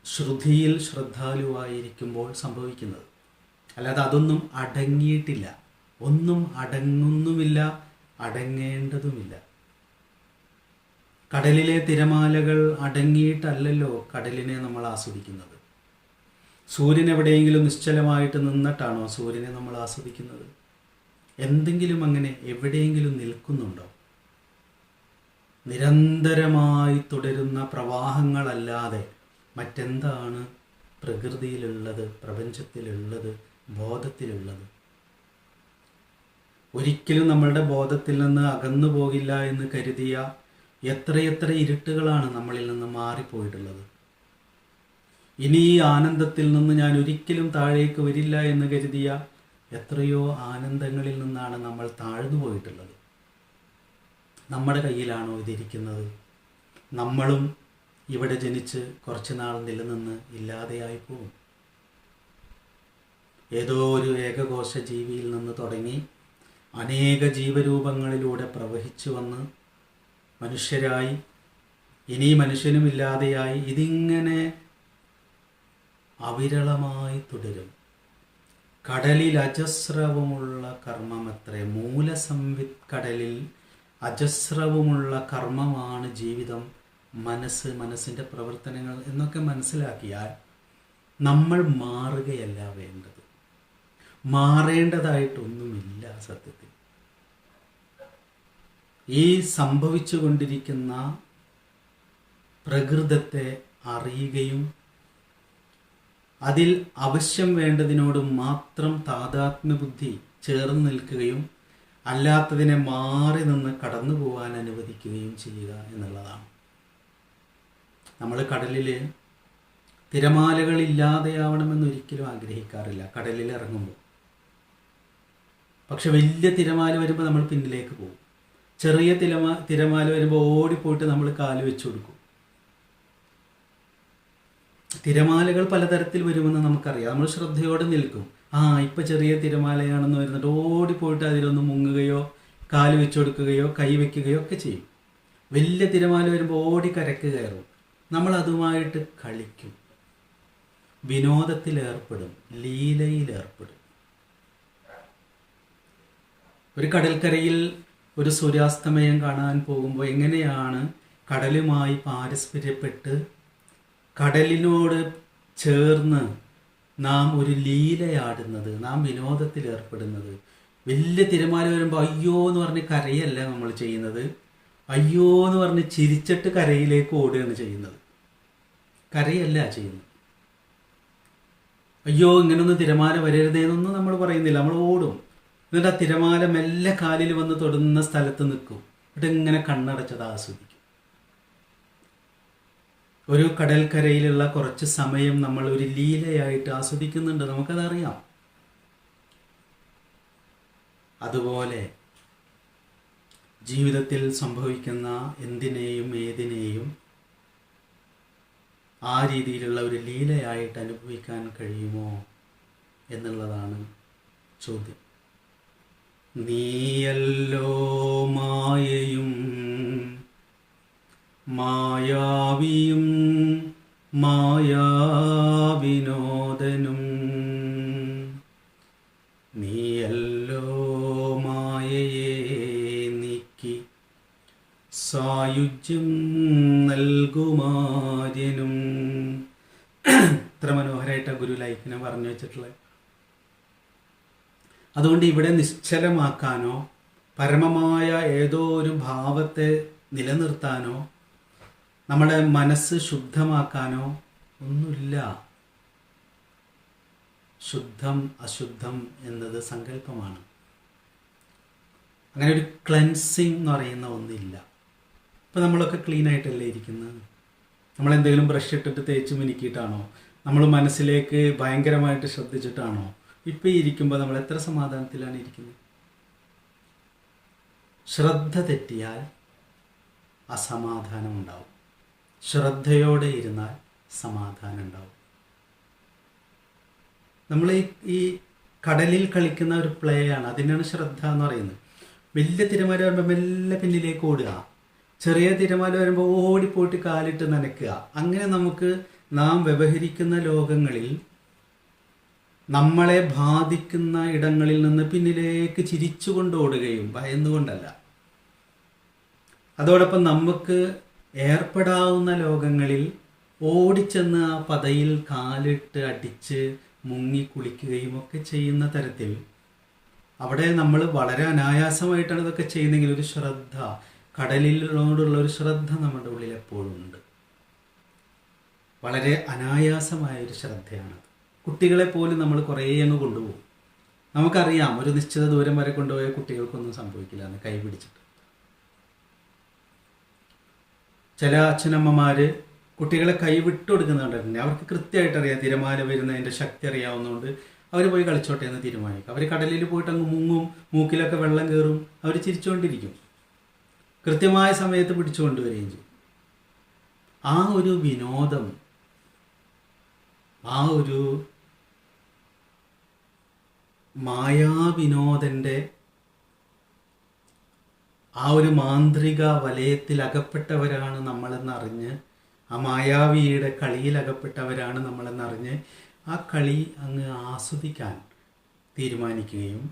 ശ്രുതിയിൽ ശ്രദ്ധാലുവായിരിക്കുമ്പോൾ സംഭവിക്കുന്നത്. അല്ലാതെ അതൊന്നും അടങ്ങിയിട്ടില്ല. ഒന്നും അടങ്ങുന്നുമില്ല, അടങ്ങേണ്ടതുമില്ല. കടലിലെ തിരമാലകൾ അടങ്ങിയിട്ടല്ലല്ലോ കടലിനെ നമ്മൾ ആസ്വദിക്കുന്നത്. സൂര്യൻ എവിടെയെങ്കിലും നിശ്ചലമായിട്ട് നിന്നിട്ടാണോ സൂര്യനെ നമ്മൾ ആസ്വദിക്കുന്നത്? എന്തെങ്കിലും അങ്ങനെ എവിടെയെങ്കിലും നിൽക്കുന്നുണ്ടോ? നിരന്തരമായി തുടരുന്ന പ്രവാഹങ്ങളല്ലാതെ മറ്റെന്താണ് പ്രകൃതിയിലുള്ളത്, പ്രപഞ്ചത്തിലുള്ളത്, ബോധത്തിലുള്ളത്? ഒരിക്കലും നമ്മളുടെ ബോധത്തിൽ നിന്ന് അകന്നു പോകില്ല എന്ന് കരുതിയ എത്രയെത്ര ഇരുട്ടുകളാണ് നമ്മളിൽ നിന്ന് മാറിപ്പോയിട്ടുള്ളത്. ഇനി ഈ ആനന്ദത്തിൽ നിന്ന് ഞാൻ ഒരിക്കലും താഴേക്ക് വരില്ല എന്ന് കരുതിയ എത്രയോ ആനന്ദങ്ങളിൽ നിന്നാണ് നമ്മൾ താഴ്ന്നു പോയിട്ടുള്ളത്. നമ്മുടെ കയ്യിലാണോ ഇതിരിക്കുന്നത്? നമ്മളും ഇവിടെ ജനിച്ച് കുറച്ച് നാൾ നിലനിന്ന് ഇല്ലാതെയായി പോകും. ഏതോ ഒരു ഏകകോശ ജീവിയിൽ നിന്ന് തുടങ്ങി അനേക ജീവരൂപങ്ങളിലൂടെ പ്രവഹിച്ചു വന്ന് മനുഷ്യരായി, ഇനി മനുഷ്യനും ഇല്ലാതെയായി, ഇതിങ്ങനെ അവിരളമായി തുടരും. കടലിൽ അജസ്രവമുള്ള കർമ്മമത്രേ. മൂലസംവിത് കടലിൽ അജസ്രവമുള്ള കർമ്മമാണ് ജീവിതം, മനസ്സ്, മനസ്സിൻ്റെ പ്രവർത്തനങ്ങൾ എന്നൊക്കെ മനസ്സിലാക്കിയാൽ നമ്മൾ മാറുകയല്ല വേണ്ടത്. മാറേണ്ടതായിട്ടൊന്നുമില്ല സത്യത്തിൽ. ഈ സംഭവിച്ചു കൊണ്ടിരിക്കുന്ന പ്രകൃതത്തെ അറിയുകയും അതിൽ അവശ്യം വേണ്ടതിനോട് മാത്രം താദാത്മ്യബുദ്ധി ചേർന്ന് നിൽക്കുകയും അല്ലാത്തതിനെ മാറി നിന്ന് കടന്നു പോകാൻ അനുവദിക്കുകയും ചെയ്യുക എന്നുള്ളതാണ്. നമ്മൾ കടലിൽ തിരമാലകളില്ലാതെയാവണമെന്ന് ഒരിക്കലും ആഗ്രഹിക്കാറില്ല കടലിൽ ഇറങ്ങുമ്പോൾ. പക്ഷെ വലിയ തിരമാല വരുമ്പോൾ നമ്മൾ പിന്നിലേക്ക് പോകും. ചെറിയ തിരമാല വരുമ്പോൾ ഓടിപ്പോയിട്ട് നമ്മൾ കാല് വെച്ചു കൊടുക്കും. തിരമാലകൾ പലതരത്തിൽ വരുമെന്ന് നമുക്കറിയാം. നമ്മൾ ശ്രദ്ധയോടെ നിൽക്കും. ഇപ്പം ചെറിയ തിരമാലയാണെന്ന് വരുന്നിട്ട് ഓടിപ്പോയിട്ട് അതിലൊന്ന് മുങ്ങുകയോ കാല് വെച്ചു കൊടുക്കുകയോ കൈ വയ്ക്കുകയോ ഒക്കെ ചെയ്യും. വലിയ തിരമാല വരുമ്പോൾ ഓടി കരക്ക് കയറും. നമ്മൾ അതുമായിട്ട് കളിക്കും, വിനോദത്തിലേർപ്പെടും, ലീലയിലേർപ്പെടും. ഒരു കടൽക്കരയിൽ ഒരു സൂര്യാസ്തമയം കാണാൻ പോകുമ്പോൾ എങ്ങനെയാണ് കടലുമായി പാരസ്പര്യപ്പെട്ട് കടലിനോട് ചേർന്ന് നാം ഒരു ലീലയാടുന്നത്, നാം വിനോദത്തിലേർപ്പെടുന്നത്. വലിയ തിരമാല വരുമ്പോൾ അയ്യോ എന്ന് പറഞ്ഞ് കരയല്ല നമ്മൾ ചെയ്യുന്നത്, അയ്യോ എന്ന് പറഞ്ഞ് ചിരിച്ചിട്ട് കരയിലേക്ക് ഓടുകയാണ് ചെയ്യുന്നത്. കരയല്ല ചെയ്യുന്നത്. അയ്യോ ഇങ്ങനൊന്നും തിരമാല വരരുതേന്നൊന്നും നമ്മൾ പറയുന്നില്ല. നമ്മൾ ഓടും. എന്നിട്ട് ആ തിരമാല മെല്ലെ കാലിൽ വന്ന് തൊടുന്ന സ്ഥലത്ത് നിൽക്കും. എന്നിട്ട് ഇങ്ങനെ കണ്ണടച്ചത് ആസ്വദിക്കും. ഒരു കടൽക്കരയിലുള്ള കുറച്ച് സമയം നമ്മൾ ഒരു ലീലയായിട്ട് ആസ്വദിക്കുന്നുണ്ട്, നമുക്കതറിയാം. അതുപോലെ ജീവിതത്തിൽ സംഭവിക്കുന്ന എന്തിനേയും ഏതിനേയും ആ രീതിയിലുള്ള ഒരു ലീലയായിട്ട് അനുഭവിക്കാൻ കഴിയുമോ എന്നുള്ളതാണ് ചോദ്യം. നീയല്ലോ മായയും മായാവിയും മായാവിനോദനും, നീയല്ലോ മായയെ നീക്കി സായുജ്യം നൽകുമാര്യനും. ഇത്ര മനോഹരമായിട്ട് ഗുരു ലൈഫിനെ പറഞ്ഞു വെച്ചിട്ടുള്ളത്. അതുകൊണ്ട് ഇവിടെ നിശ്ചലമാക്കാനോ പരമമായ ഏതോ ഒരു ഭാവത്തെ നിലനിർത്താനോ നമ്മുടെ മനസ്സ് ശുദ്ധമാക്കാനോ ഒന്നുമില്ല. ശുദ്ധം അശുദ്ധം എന്നത് സങ്കല്പമാണ്. അങ്ങനെ ഒരു ക്ലെൻസിങ് എന്ന് പറയുന്ന ഒന്നില്ല. ഇപ്പം നമ്മളൊക്കെ ക്ലീൻ ആയിട്ടല്ലേ ഇരിക്കുന്നത്? നമ്മളെന്തെങ്കിലും ബ്രഷ് ഇട്ടിട്ട് തേച്ച് മിനുക്കിയിട്ടാണോ? നമ്മൾ മനസ്സിലേക്ക് ഭയങ്കരമായിട്ട് ശ്രദ്ധിച്ചിട്ടാണോ? ഇപ്പം ഇരിക്കുമ്പോൾ നമ്മൾ എത്ര സമാധാനത്തിലാണ് ഇരിക്കുന്നത്? ശ്രദ്ധ തെറ്റിയാൽ അസമാധാനം ഉണ്ടാവും. ശ്രദ്ധയോടെ ഇരുന്നാൽ സമാധാനം ഉണ്ടാവും. നമ്മൾ ഈ കടലിൽ കളിക്കുന്ന ഒരു പ്ലേ ആണ്, അതിനാണ് ശ്രദ്ധ എന്ന് പറയുന്നത്. വലിയ തിരമാല വരുമ്പോൾ മെല്ലെ പിന്നിലേക്ക് ഓടുക, ചെറിയ തിരമാല വരുമ്പോൾ ഓടിപ്പോയിട്ട് കാലിട്ട് നനയ്ക്കുക. അങ്ങനെ നമുക്ക് നാം വ്യവഹരിക്കുന്ന ലോകങ്ങളിൽ നമ്മളെ ബാധിക്കുന്ന ഇടങ്ങളിൽ നിന്ന് പിന്നിലേക്ക് ചിരിച്ചുകൊണ്ട് ഓടുകയും ഭയന്നുകൊണ്ടല്ല. അതോടൊപ്പം നമുക്ക് ഏർപ്പെടാവുന്ന ലോകങ്ങളിൽ ഓടിച്ചെന്ന് ആ പതയിൽ കാലിട്ട് അടിച്ച് മുങ്ങി കുളിക്കുകയും ഒക്കെ ചെയ്യുന്ന തരത്തിൽ അവിടെ നമ്മൾ വളരെ അനായാസമായിട്ടാണ് ഇതൊക്കെ ചെയ്യുന്നതെങ്കിൽ ഒരു ശ്രദ്ധ, കടലിനോടുള്ള ഒരു ശ്രദ്ധ നമ്മുടെ ഉള്ളിൽ എപ്പോഴും ഉണ്ട്. വളരെ അനായാസമായ ഒരു ശ്രദ്ധയാണത്. കുട്ടികളെ പോലും നമ്മൾ കുറേ അങ്ങ് കൊണ്ടുപോകും. നമുക്കറിയാം ഒരു നിശ്ചിത ദൂരം വരെ കൊണ്ടുപോയ കുട്ടികൾക്കൊന്നും സംഭവിക്കില്ല എന്ന് കൈ പിടിച്ചിട്ട്. ചില അച്ഛനമ്മമാർ കുട്ടികളെ കൈ വിട്ടു കൊടുക്കുന്നുണ്ട്. അവർക്ക് കൃത്യമായിട്ട് അറിയാം തിരമാല വരുന്നതിൻ്റെ ശക്തി അറിയാവുന്നതുകൊണ്ട് അവർ പോയി കളിച്ചോട്ടെ എന്ന് തീരുമാനിക്കും. അവർ കടലിൽ പോയിട്ട് അങ്ങ് മുങ്ങും, മൂക്കിലൊക്കെ വെള്ളം കയറും, അവർ ചിരിച്ചുകൊണ്ടിരിക്കും. കൃത്യമായ സമയത്ത് പിടിച്ചു കൊണ്ടുവരികയും ചെയ്യും. ആ ഒരു വിനോദം, ആ ഒരു മായാവിനോദൻ്റെ ആ ഒരു മാന്ത്രിക വലയത്തിൽ അകപ്പെട്ടവരാണ് നമ്മളെന്നറിഞ്ഞ്, ആ മായാവിയുടെ കളിയിൽ അകപ്പെട്ടവരാണ് നമ്മളെന്നറിഞ്ഞ് ആ കളി അങ്ങ് ആസ്വദിക്കാൻ തീരുമാനിക്കുകയും,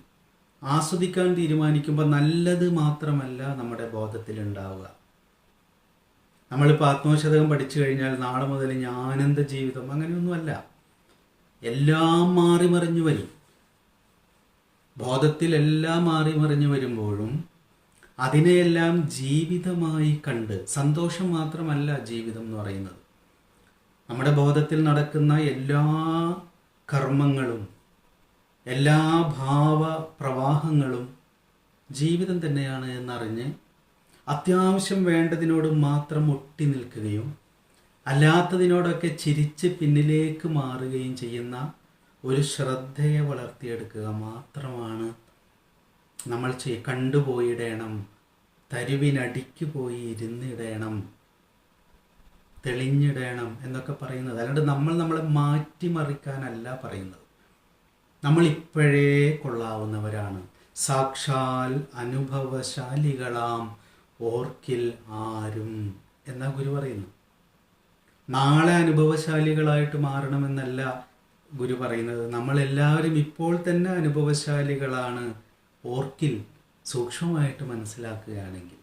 ആസ്വദിക്കാൻ തീരുമാനിക്കുമ്പോൾ നല്ലത് മാത്രമല്ല നമ്മുടെ ബോധത്തിലുണ്ടാവുക. നമ്മളിപ്പോൾ ആത്മശതകം പഠിച്ചു കഴിഞ്ഞാൽ നാളെ മുതൽ ജ്ഞാനന്ദ ജീവിതം അങ്ങനെയൊന്നുമല്ല. എല്ലാം മാറി മറിഞ്ഞു വരും. ബോധത്തിലെല്ലാം മാറി മറിഞ്ഞു വരുമ്പോഴും അതിനെയെല്ലാം ജീവിതമായി കണ്ട്, സന്തോഷം മാത്രമല്ല ജീവിതം എന്ന് പറയുന്നത്. നമ്മുടെ ബോധത്തിൽ നടക്കുന്ന എല്ലാ കർമ്മങ്ങളും എല്ലാ ഭാവ പ്രവാഹങ്ങളും ജീവിതം തന്നെയാണ് എന്നറിഞ്ഞ് അത്യാവശ്യം വേണ്ടതിനോട് മാത്രം ഒട്ടി നിൽക്കുകയും അല്ലാത്തതിനോടൊക്കെ ചിരിച്ച് പിന്നിലേക്ക് മാറുകയും ചെയ്യുന്ന ഒരു ശ്രദ്ധയെ വളർത്തിയെടുക്കുക മാത്രമാണ് നമ്മൾ കണ്ടുപോയിടണം, തരുവിനടിക്ക് പോയി ഇരുന്നിടണം, തെളിഞ്ഞിടണം എന്നൊക്കെ പറയുന്നത്. അല്ലാണ്ട് നമ്മളെ മാറ്റിമറിക്കാനല്ല പറയുന്നത്. നമ്മൾ ഇപ്പോഴേ കൊള്ളാവുന്നവരാണ്, സാക്ഷാൽ അനുഭവശാലികളാം ഓർക്കിൽ ആരും എന്നാ ഗുരു പറയുന്നു. നാളെ അനുഭവശാലികളായിട്ട് മാറണമെന്നല്ല ഗുരു പറയുന്നത്. നമ്മളെല്ലാവരും ഇപ്പോൾ തന്നെ അനുഭവശാലികളാണ് ഓർക്കിൽ, സൂക്ഷ്മമായിട്ട് മനസ്സിലാക്കുകയാണെങ്കിൽ.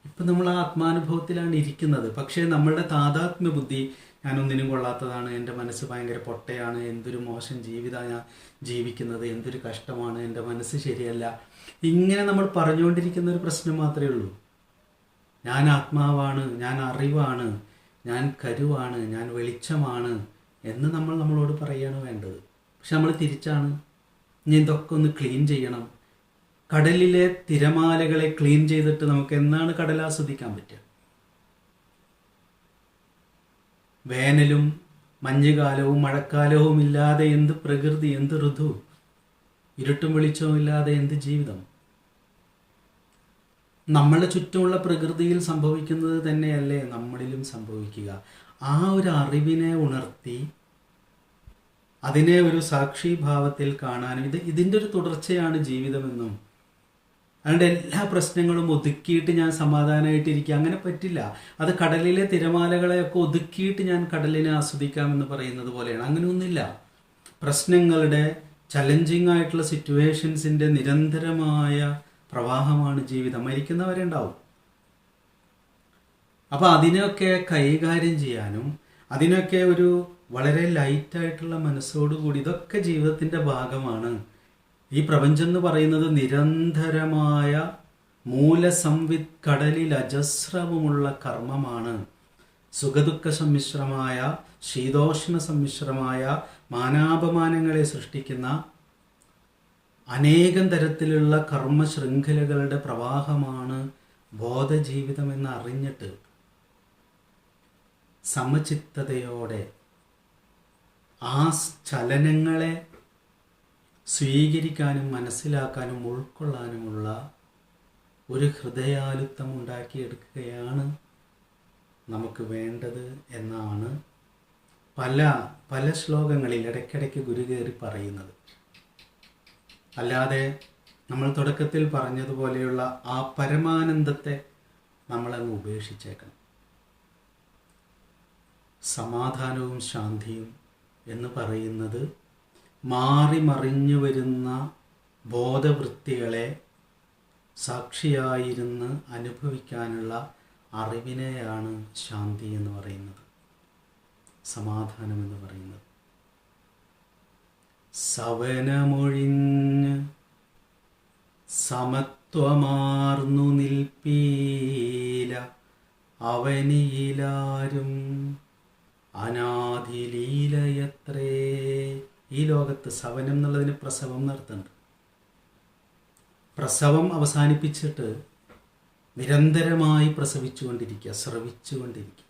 ഇപ്പം നമ്മൾ ആ ആത്മാനുഭവത്തിലാണ് ഇരിക്കുന്നത്. പക്ഷേ നമ്മളുടെ താതാത്മ്യ ബുദ്ധി ഞാനൊന്നിനും കൊള്ളാത്തതാണ്, എൻ്റെ മനസ്സ് ഭയങ്കര പൊട്ടയാണ്, എന്തൊരു മോശം ജീവിതമാണ് ഞാൻ ജീവിക്കുന്നത്, എന്തൊരു കഷ്ടമാണ്, എൻ്റെ മനസ്സ് ശരിയല്ല, ഇങ്ങനെ നമ്മൾ പറഞ്ഞുകൊണ്ടിരിക്കുന്ന ഒരു പ്രശ്നം മാത്രമേ ഉള്ളൂ. ഞാൻ ആത്മാവാണ്, ഞാൻ അറിവാണ്, ഞാൻ കരുവാണ്, ഞാൻ വെളിച്ചമാണ് എന്ന് നമ്മളോട് പറയുകയാണ് വേണ്ടത്. പക്ഷെ നമ്മൾ തിരിച്ചാണ്. ഇനി ഇതൊക്കെ ഒന്ന് ക്ലീൻ ചെയ്യണം. കടലിലെ തിരമാലകളെ ക്ലീൻ ചെയ്തിട്ട് നമുക്ക് എന്നാണ് കടൽ ആസ്വദിക്കാൻ പറ്റുക? വേനലും മഞ്ഞുകാലവും മഴക്കാലവും ഇല്ലാതെ എന്ത് പ്രകൃതി, എന്ത് ഋതു, ഇരുട്ടും വെളിച്ചവും ഇല്ലാതെ എന്ത് ജീവിതം? നമ്മളുടെ ചുറ്റുമുള്ള പ്രകൃതിയിൽ സംഭവിക്കുന്നത് തന്നെയല്ലേ നമ്മളിലും സംഭവിക്കുക. ആ ഒരു അറിവിനെ ഉണർത്തി അതിനെ ഒരു സാക്ഷിഭാവത്തിൽ കാണാനും ഇതിൻ്റെ ഒരു തുടർച്ചയാണ് ജീവിതമെന്നും, അതുകൊണ്ട് എല്ലാ പ്രശ്നങ്ങളും ഒതുക്കിയിട്ട് ഞാൻ സമാധാനമായിട്ടിരിക്കുക, അങ്ങനെ പറ്റില്ല. അത് കടലിലെ തിരമാലകളെയൊക്കെ ഒതുക്കിയിട്ട് ഞാൻ കടലിനെ ആസ്വദിക്കാമെന്ന് പറയുന്നത് പോലെയാണ്. അങ്ങനെയൊന്നുമില്ല. പ്രശ്നങ്ങളുടെ ചലഞ്ചിങ് ആയിട്ടുള്ള സിറ്റുവേഷൻസിൻ്റെ നിരന്തരമായ പ്രവാഹമാണ് ജീവിതം. മരിക്കുന്നവരെ ഉണ്ടാവും. അപ്പോൾ അതിനെയൊക്കെ കൈകാര്യം ചെയ്യാനും അതിനൊക്കെ ഒരു വളരെ ലൈറ്റായിട്ടുള്ള മനസ്സോടുകൂടി, ഇതൊക്കെ ജീവിതത്തിൻ്റെ ഭാഗമാണ്. ഈ പ്രപഞ്ചം എന്ന് പറയുന്നത് നിരന്തരമായ മൂലസംവിത് കടലിൽ അജസ്രവമുള്ള കർമ്മമാണ്. സുഖദുഃഖ സമ്മിശ്രമായ, ശീതോഷ്ണ സമ്മിശ്രമായ മാനാപമാനങ്ങളെ സൃഷ്ടിക്കുന്ന അനേകം തരത്തിലുള്ള കർമ്മശൃംഖലകളുടെ പ്രവാഹമാണ് ബോധജീവിതം എന്ന് അറിഞ്ഞിട്ട് സമചിത്തതയോടെ ആ ചലനങ്ങളെ സ്വീകരിക്കാനും മനസ്സിലാക്കാനും ഉൾക്കൊള്ളാനുമുള്ള ഒരു ഹൃദയാലുത്വം ഉണ്ടാക്കിയെടുക്കുകയാണ് നമുക്ക് വേണ്ടത് എന്നാണ് പല ശ്ലോകങ്ങളിൽ ഇടയ്ക്കിടയ്ക്ക് ഗുരു കയറി പറയുന്നത്. അല്ലാതെ നമ്മൾ തുടക്കത്തിൽ പറഞ്ഞതുപോലെയുള്ള ആ പരമാനന്ദത്തെ നമ്മളങ്ങ് ഉപേക്ഷിച്ചേക്കണം. സമാധാനവും ശാന്തിയും എന്ന് പറയുന്നത് മാറി മറിഞ്ഞു വരുന്ന ബോധവൃത്തികളെ സാക്ഷിയായിരുന്ന് അനുഭവിക്കാനുള്ള അറിവിനെയാണ് ശാന്തി എന്ന് പറയുന്നത്, സമാധാനം എന്ന് പറയുന്നത്. സവനമൊഴിഞ്ഞ് സമത്വമാർന്നു നിൽപ്പീല അവനിയിലാരും അനാദിലീലയത്രേ. ഈ ലോകത്ത് സവനം എന്നുള്ളതിന് പ്രസവം നടത്തുന്നുണ്ട്. പ്രസവം അവസാനിപ്പിച്ചിട്ട് നിരന്തരമായി പ്രസവിച്ചുകൊണ്ടിരിക്കുക, സ്രവിച്ചുകൊണ്ടിരിക്കുക.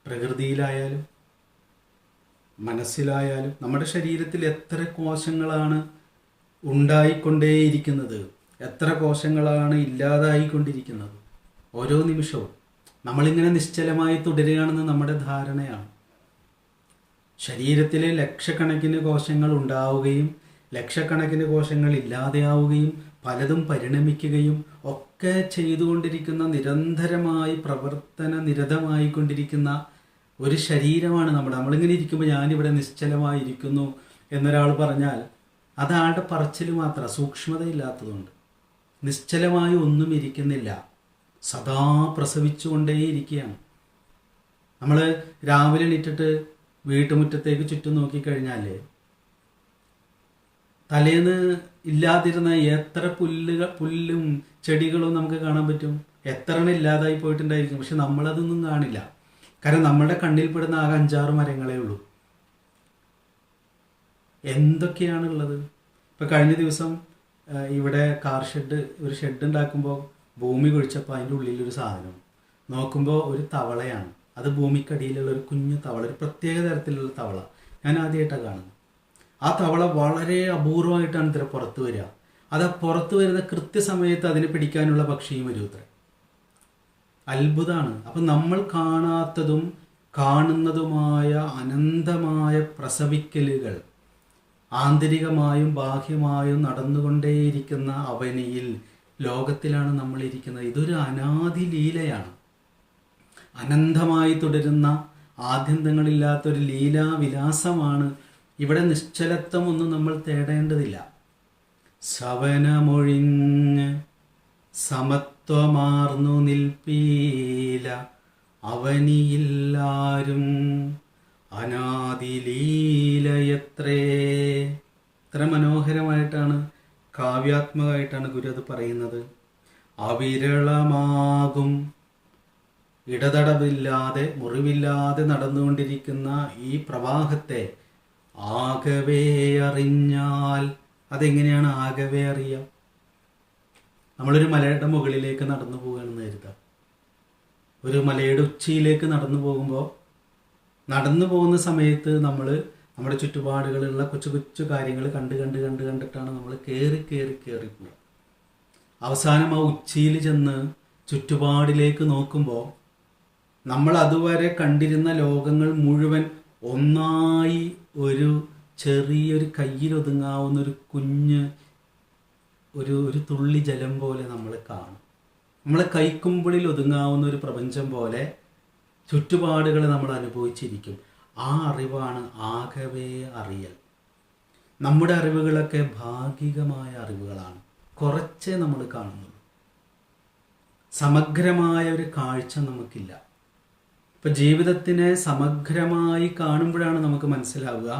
പ്രകൃതിയിലായാലും മനസ്സിലായാലും നമ്മുടെ ശരീരത്തിൽ എത്ര കോശങ്ങളാണ് ഉണ്ടായിക്കൊണ്ടേയിരിക്കുന്നത്, എത്ര കോശങ്ങളാണ് ഇല്ലാതായിക്കൊണ്ടിരിക്കുന്നത്. ഓരോ നിമിഷവും നമ്മളിങ്ങനെ നിശ്ചലമായി തുടരുകയാണെന്ന് നമ്മുടെ ധാരണയാണ്. ശരീരത്തിലെ ലക്ഷക്കണക്കിന് കോശങ്ങൾ ഉണ്ടാവുകയും ലക്ഷക്കണക്കിന് കോശങ്ങൾ ഇല്ലാതെയാവുകയും പലതും പരിണമിക്കുകയും ഒക്കെ ചെയ്തുകൊണ്ടിരിക്കുന്ന, നിരന്തരമായി പ്രവർത്തന നിരതമായിക്കൊണ്ടിരിക്കുന്ന ഒരു ശരീരമാണ് നമ്മളിങ്ങനെ ഇരിക്കുമ്പോൾ ഞാനിവിടെ നിശ്ചലമായിരിക്കുന്നു എന്നൊരാൾ പറഞ്ഞാൽ അതാളുടെ പറച്ചിൽ മാത്രം, സൂക്ഷ്മതയില്ലാത്തതുകൊണ്ട്. നിശ്ചലമായി ഒന്നും ഇരിക്കുന്നില്ല, സദാ പ്രസവിച്ചുകൊണ്ടേയിരിക്കുകയാണ്. നമ്മൾ രാവിലെ എണീറ്റിട്ട് വീട്ടുമുറ്റത്തേക്ക് ചുറ്റും നോക്കിക്കഴിഞ്ഞാൽ തലേന്ന് ഇല്ലാതിരുന്ന എത്ര പുല്ലും ചെടികളും നമുക്ക് കാണാൻ പറ്റും. എത്ര എണ്ണം ഇല്ലാതായി പോയിട്ടുണ്ടായിരിക്കും. പക്ഷെ നമ്മളതൊന്നും കാണില്ല. കാരണം നമ്മുടെ കണ്ണിൽപ്പെടുന്ന ആകെ 5-6 മരങ്ങളേ ഉള്ളൂ. എന്തൊക്കെയാണുള്ളത്? ഇപ്പം കഴിഞ്ഞ ദിവസം ഇവിടെ കാർ ഷെഡ്, ഒരു ഷെഡ് ഉണ്ടാക്കുമ്പോൾ ഭൂമി കുഴിച്ചപ്പോൾ അതിൻ്റെ ഉള്ളിലൊരു സാധനം നോക്കുമ്പോൾ ഒരു തവളയാണ്. അത് ഭൂമിക്കടിയിലുള്ള ഒരു കുഞ്ഞു തവള, ഒരു പ്രത്യേക തരത്തിലുള്ള തവള. ഞാൻ ആദ്യമായിട്ടാണ് കാണുന്നത്. ആ തവള വളരെ അപൂർവമായിട്ടാണ് ഇത്ര പുറത്ത് വരിക. അത് പുറത്ത് വരുന്ന കൃത്യസമയത്ത് അതിനെ പിടിക്കാനുള്ള പക്ഷിയും വരും ഇത്ര. അത്ഭുതമാണ്. അപ്പം നമ്മൾ കാണാത്തതും കാണുന്നതുമായ അനന്തമായ പ്രസവിക്കലുകൾ ആന്തരികമായും ബാഹ്യമായും നടന്നുകൊണ്ടേയിരിക്കുന്ന അവനിയിൽ ലോകത്തിലാണ് നമ്മൾ ഇരിക്കുന്നത്. ഇതൊരു അനാദി ലീലയാണ്. അനന്തമായി തുടരുന്ന ആദ്യന്തങ്ങളില്ലാത്തൊരു ലീലാവിലാസമാണ്. ഇവിടെ നിശ്ചലത്വമൊന്നും നമ്മൾ തേടേണ്ടതില്ല. സവനമൊഴിഞ്ഞ് സമത്വമാർന്നു നിൽപ്പീല അവനിയില്ലാരും അനാദിലീലയത്രേ. ഇത്ര മനോഹരമായിട്ടാണ്, കാവ്യാത്മകമായിട്ടാണ് ഗുരു അത് പറയുന്നത്. അവിരളമാകും ഇടതടവില്ലാതെ മുറിവില്ലാതെ നടന്നുകൊണ്ടിരിക്കുന്ന ഈ പ്രവാഹത്തെ ആകവേ അറിഞ്ഞാൽ, അതെങ്ങനെയാണ് ആകവേ അറിയാം? നമ്മളൊരു മലയുടെ മുകളിലേക്ക് നടന്നു പോകുകയാണെന്ന് കരുതാം. ഒരു മലയുടെ ഉച്ചിയിലേക്ക് നടന്നു പോകുമ്പോൾ, നടന്നു പോകുന്ന സമയത്ത് നമ്മൾ നമ്മുടെ ചുറ്റുപാടുകളുള്ള കൊച്ചു കൊച്ചു കാര്യങ്ങൾ കണ്ടിട്ടാണ് നമ്മൾ കയറി പോകുക. അവസാനം ആ ഉച്ചിയിൽ ചെന്ന് ചുറ്റുപാടിലേക്ക് നോക്കുമ്പോൾ നമ്മൾ അതുവരെ കണ്ടിരുന്ന ലോകങ്ങൾ മുഴുവൻ ഒന്നായി ഒരു ചെറിയൊരു കയ്യിലൊതുങ്ങാവുന്ന ഒരു കുഞ്ഞ് ഒരു തുള്ളി ജലം പോലെ നമ്മൾ കാണും. നമ്മളെ കൈക്കുമ്പിളിൽ ഒതുങ്ങാവുന്ന ഒരു പ്രപഞ്ചം പോലെ ചുറ്റുപാടുകൾ നമ്മൾ അനുഭവിച്ചിരിക്കും. ആ അറിവാണ് ആകവേ അറിയൽ. നമ്മുടെ അറിവുകളൊക്കെ ഭാഗികമായ അറിവുകളാണ്, കുറച്ചേ നമ്മൾ കാണുന്നുള്ളൂ. സമഗ്രമായ ഒരു കാഴ്ച നമുക്കില്ല. ഇപ്പം ജീവിതത്തിനെ സമഗ്രമായി കാണുമ്പോഴാണ് നമുക്ക് മനസ്സിലാവുക,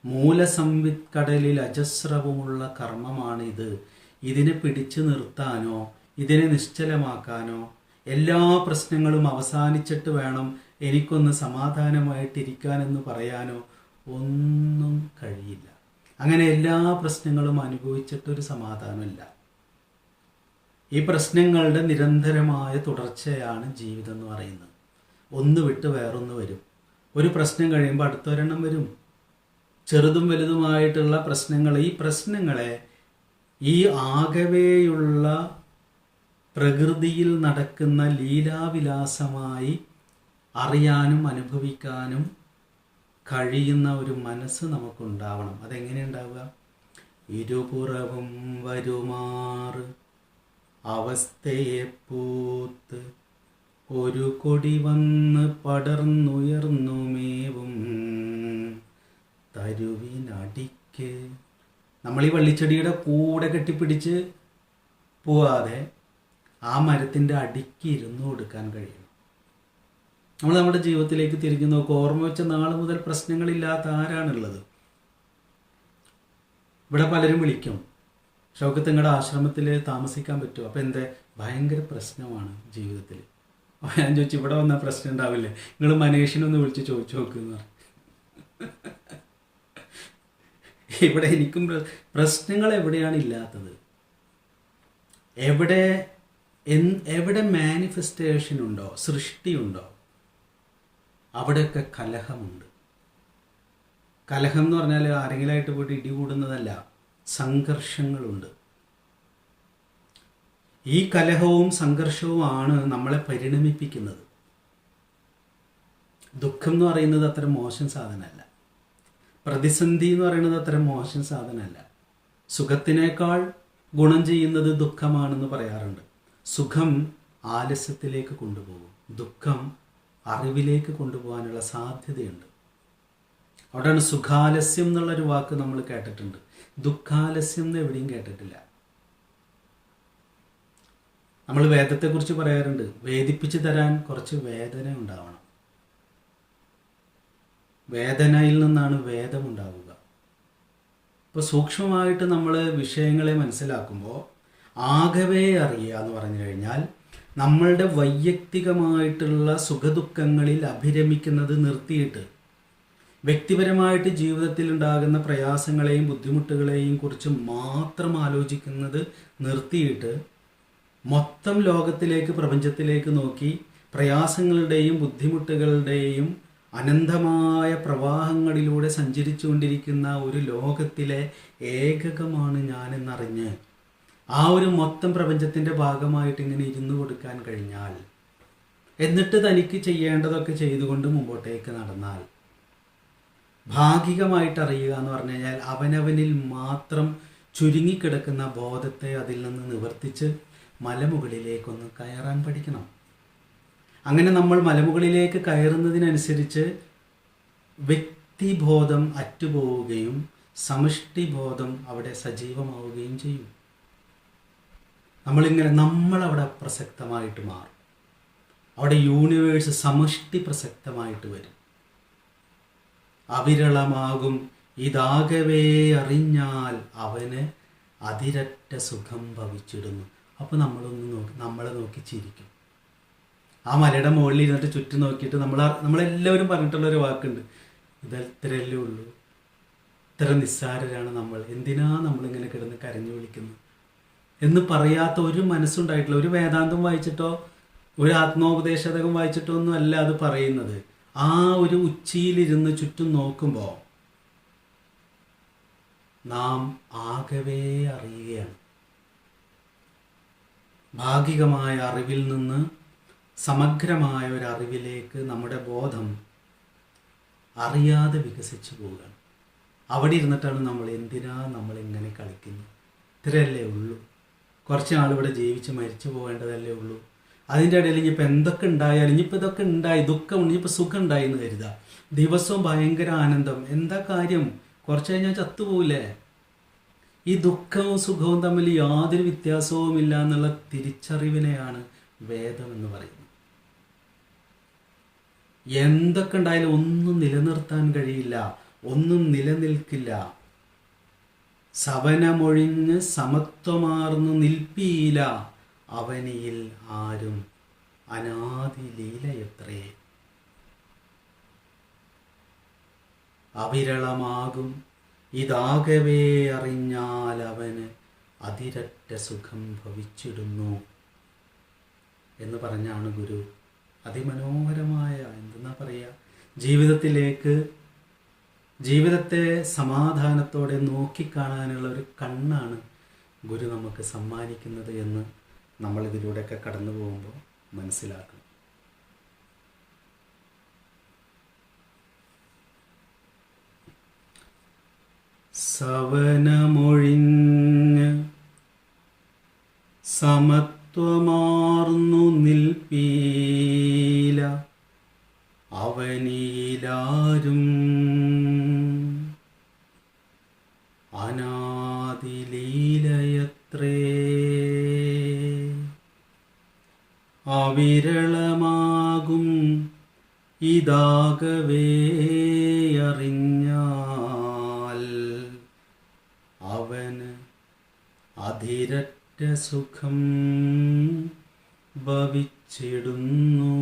മൂലസംവിത്കടലിൽ അജസ്രവുമുള്ള കർമ്മമാണിത്. ഇതിനെ പിടിച്ചു നിർത്താനോ ഇതിനെ നിശ്ചലമാക്കാനോ എല്ലാ പ്രശ്നങ്ങളും അവസാനിച്ചിട്ട് വേണം എനിക്കൊന്ന് സമാധാനമായിട്ടിരിക്കാനെന്ന് പറയാനോ ഒന്നും കഴിയില്ല. അങ്ങനെ എല്ലാ പ്രശ്നങ്ങളും അനുഭവിച്ചിട്ടൊരു സമാധാനമില്ല. ഈ പ്രശ്നങ്ങളുടെ നിരന്തരമായ തുടർച്ചയാണ് ജീവിതം എന്ന് പറയുന്നത്. ഒന്ന് വിട്ട് വേറൊന്ന് വരും. ഒരു പ്രശ്നം കഴിയുമ്പോൾ അടുത്തൊരെണ്ണം വരും. ചെറുതും വലുതുമായിട്ടുള്ള പ്രശ്നങ്ങൾ, ഈ പ്രശ്നങ്ങളെ ഈ ആകവേയുള്ള പ്രകൃതിയിൽ നടക്കുന്ന ലീലാവിലാസമായി അറിയാനും അനുഭവിക്കാനും കഴിയുന്ന ഒരു മനസ്സ് നമുക്കുണ്ടാവണം. അതെങ്ങനെ ഉണ്ടാവുക? ഇരുപുറവും വരുമാറ് അവസ്ഥയെ പൂത്ത് ഒരു കൊടി വന്ന് പടർന്നുയർന്നുമേവും തരുവിനടിക്ക്. നമ്മൾ ഈ വള്ളിച്ചെടിയുടെ കൂടെ കെട്ടിപ്പിടിച്ച് പോവാതെ ആ മരത്തിൻ്റെ അടിക്ക് ഇരുന്ന് കൊടുക്കാൻ കഴിയണം. നമ്മൾ നമ്മുടെ ജീവിതത്തിലേക്ക് തിരിഞ്ഞു നോക്കുക. ഓർമ്മ വെച്ച നാൾ മുതൽ പ്രശ്നങ്ങളില്ലാത്ത ആരാണുള്ളത്? ഇവിടെ പലരും വിളിക്കും, ഷൗക്കത്ത് നിങ്ങളുടെ ആശ്രമത്തിൽ താമസിക്കാൻ പറ്റുമോ? അപ്പം എന്താ, ഭയങ്കര പ്രശ്നമാണ് ജീവിതത്തിൽ. അപ്പോൾ ഞാൻ ചോദിച്ചു, ഇവിടെ വന്നാൽ പ്രശ്നം ഉണ്ടാവില്ലേ? നിങ്ങൾ മനേഷിനൊന്ന് വിളിച്ച് ചോദിച്ചു നോക്കുന്ന. ഇവിടെ എനിക്കും പ്രശ്നങ്ങൾ എവിടെയാണ് ഇല്ലാത്തത്? എവിടെ മാനിഫെസ്റ്റേഷൻ ഉണ്ടോ, സൃഷ്ടിയുണ്ടോ, അവിടെയൊക്കെ കലഹമുണ്ട്. കലഹം എന്ന് പറഞ്ഞാൽ ആരെങ്കിലുമായിട്ട് പോയിട്ട് ഇടികൂടുന്നതല്ല, സംഘർഷങ്ങളുണ്ട്. ഈ കലഹവും സംഘർഷവുമാണ് നമ്മളെ പരിണമിപ്പിക്കുന്നത്. ദുഃഖം എന്ന് പറയുന്നത് അത്ര മോശം സാധനമല്ല. പ്രതിസന്ധി എന്ന് പറയുന്നത് അത്ര മോശം സാധനമല്ല. സുഖത്തിനേക്കാൾ ഗുണം ചെയ്യുന്നത് ദുഃഖമാണെന്ന് പറയാറുണ്ട്. സുഖം ആലസ്യത്തിലേക്ക് കൊണ്ടുപോകും, ദുഃഖം അറിവിലേക്ക് കൊണ്ടുപോകാനുള്ള സാധ്യതയുണ്ട്. അവിടെയാണ് സുഖാലസ്യം എന്നുള്ളൊരു വാക്ക് നമ്മൾ കേട്ടിട്ടുണ്ട്. ദുഃഖാലസ്യം എന്ന് എവിടെയും കേട്ടിട്ടില്ല. നമ്മൾ വേദത്തെക്കുറിച്ച് പറയാറുണ്ട്, വേദിപ്പിച്ച് തരാൻ കുറച്ച് വേദന ഉണ്ടാവണം. വേദനയിൽ നിന്നാണ് വേദം ഉണ്ടാവുക. ഇപ്പോൾ സൂക്ഷ്മമായിട്ട് നമ്മൾ വിഷയങ്ങളെ മനസ്സിലാക്കുമ്പോൾ ആകവേ അറിയുക എന്ന് പറഞ്ഞു കഴിഞ്ഞാൽ നമ്മളുടെ വൈയക്തികമായിട്ടുള്ള സുഖദുഃഖങ്ങളിൽ അഭിരമിക്കുന്നത് നിർത്തിയിട്ട് വ്യക്തിപരമായിട്ട് ജീവിതത്തിൽ ഉണ്ടാകുന്ന പ്രയാസങ്ങളെയും ബുദ്ധിമുട്ടുകളെയും കുറിച്ച് മാത്രം ആലോചിക്കുന്നത് നിർത്തിയിട്ട് മൊത്തം ലോകത്തിലേക്ക്, പ്രപഞ്ചത്തിലേക്ക് നോക്കി പ്രയാസങ്ങളുടെയും ബുദ്ധിമുട്ടുകളുടെയും അനന്തമായ പ്രവാഹങ്ങളിലൂടെ സഞ്ചരിച്ചു കൊണ്ടിരിക്കുന്ന ഒരു ലോകത്തിലെ ഏകകമാണ് ഞാനെന്നറിഞ്ഞ് ആ ഒരു മൊത്തം പ്രപഞ്ചത്തിൻ്റെ ഭാഗമായിട്ട് ഇങ്ങനെ ഇരുന്നു കൊടുക്കാൻ കഴിഞ്ഞാൽ, എന്നിട്ട് തനിക്ക് ചെയ്യേണ്ടതൊക്കെ ചെയ്തുകൊണ്ട് മുമ്പോട്ടേക്ക് നടന്നാൽ, ഭാഗികമായിട്ട് അറിയുക എന്ന് പറഞ്ഞു കഴിഞ്ഞാൽ അവനവനിൽ മാത്രം ചുരുങ്ങിക്കിടക്കുന്ന ബോധത്തെ അതിൽ നിന്ന് നിവർത്തിച്ച് മലമുകളിലേക്കൊന്ന് കയറാൻ പഠിക്കണം. അങ്ങനെ നമ്മൾ മലമുകളിലേക്ക് കയറുന്നതിനനുസരിച്ച് വ്യക്തിബോധം അറ്റുപോവുകയും സമഷ്ടിബോധം അവിടെ സജീവമാവുകയും ചെയ്യും. നമ്മളവിടെ പ്രസക്തമായിട്ട് മാറും. അവിടെ യൂണിവേഴ്സ് സമഷ്ടി പ്രസക്തമായിട്ട് വരും. അവിരളമാകും ഇതാകവേ അറിഞ്ഞാൽ അവന് അതിരറ്റ സുഖം ഭവിച്ചിടുന്നു. അപ്പോൾ നമ്മളെ നോക്കി ചിരിക്കും. ആ മലയുടെ മുകളിൽ ഇരുന്നിട്ട് ചുറ്റും നോക്കിയിട്ട് നമ്മളെല്ലാവരും പറഞ്ഞിട്ടുള്ളൊരു വാക്കുണ്ട്, ഇത്രയല്ലേ ഉള്ളൂ, ഇത്ര നിസ്സാരരാണ് നമ്മൾ, എന്തിനാ നമ്മളിങ്ങനെ കിടന്ന് കരഞ്ഞു വിളിക്കുന്നു എന്ന് പറയാത്ത ഒരു മനസ്സുണ്ടായിട്ടില്ല. ഒരു വേദാന്തം വായിച്ചിട്ടോ ഒരു ആത്മോപദേശതകം വായിച്ചിട്ടോ ഒന്നും അല്ല അത് പറയുന്നത്. ആ ഒരു ഉച്ചിയിലിരുന്ന് ചുറ്റും നോക്കുമ്പോൾ നാം ആകവേ അറിയുകയാണ്. ഭാഗികമായ അറിവിൽ നിന്ന് സമഗ്രമായ ഒരു അറിവിലേക്ക് നമ്മുടെ ബോധം അറിയാതെ വികസിച്ചു പോവുകയാണ്. അവിടെ ഇരുന്നിട്ടാണ് എന്തിനാ നമ്മളിങ്ങനെ കളിക്കുന്നത്, ഇത്രയല്ലേ ഉള്ളൂ, കുറച്ച് നാളിവിടെ ജീവിച്ച് മരിച്ചു പോകേണ്ടതല്ലേ ഉള്ളൂ, അതിൻ്റെ ഇടയിൽ ഇനിയിപ്പോൾ എന്തൊക്കെ ഉണ്ടായാലും, ഇനിയിപ്പോൾ ഇതൊക്കെ ഉണ്ടായി, ദുഃഖം, ഇനിയിപ്പോൾ സുഖം ഉണ്ടായി എന്ന് കരുതുക, ദിവസവും ഭയങ്കര ആനന്ദം, എന്താ കാര്യം, കുറച്ച് കഴിഞ്ഞാൽ ചത്തുപോകില്ലേ. ഈ ദുഃഖവും സുഖവും തമ്മിൽ യാതൊരു വ്യത്യാസവുമില്ല എന്നുള്ള തിരിച്ചറിവിനെയാണ് വേദം എന്ന് പറയുന്നത്. എന്തൊക്കെ ഉണ്ടായാലും ഒന്നും നിലനിർത്താൻ കഴിയില്ല, ഒന്നും നിലനിൽക്കില്ല. സവനമൊഴിഞ്ഞ് സമത്വമാർന്നു നിൽപ്പീല അവനിയിൽ ആരും അനാദിലീലയത്രേ. അവിരളമാകും ഇതാകവേ അറിഞ്ഞാൽ അവന് അതിരറ്റ സുഖം ഭവിച്ചിടുന്നു എന്ന് പറഞ്ഞാണ് ഗുരു അതിമനോഹരമായ എന്തെന്നാ പറയുക, ജീവിതത്തെ സമാധാനത്തോടെ നോക്കിക്കാണാനുള്ള ഒരു കണ്ണാണ് ഗുരു നമുക്ക് സമ്മാനിക്കുന്നത് എന്ന് നമ്മൾ ഇതിലൂടെയൊക്കെ കടന്നു പോകുമ്പോൾ മനസ്സിലാക്കണം. സവനമൊഴിഞ്ഞ് സമത്വമാർന്നു നിൽപ്പീല അവനിലാരും അനാദിലീലയത്രേ. അവിരളമാകും ഇതാകവേ അറിഞ്ഞാൽ അവന് അതിരറ്റ സുഖം ഭവിച്ചിടുന്നു.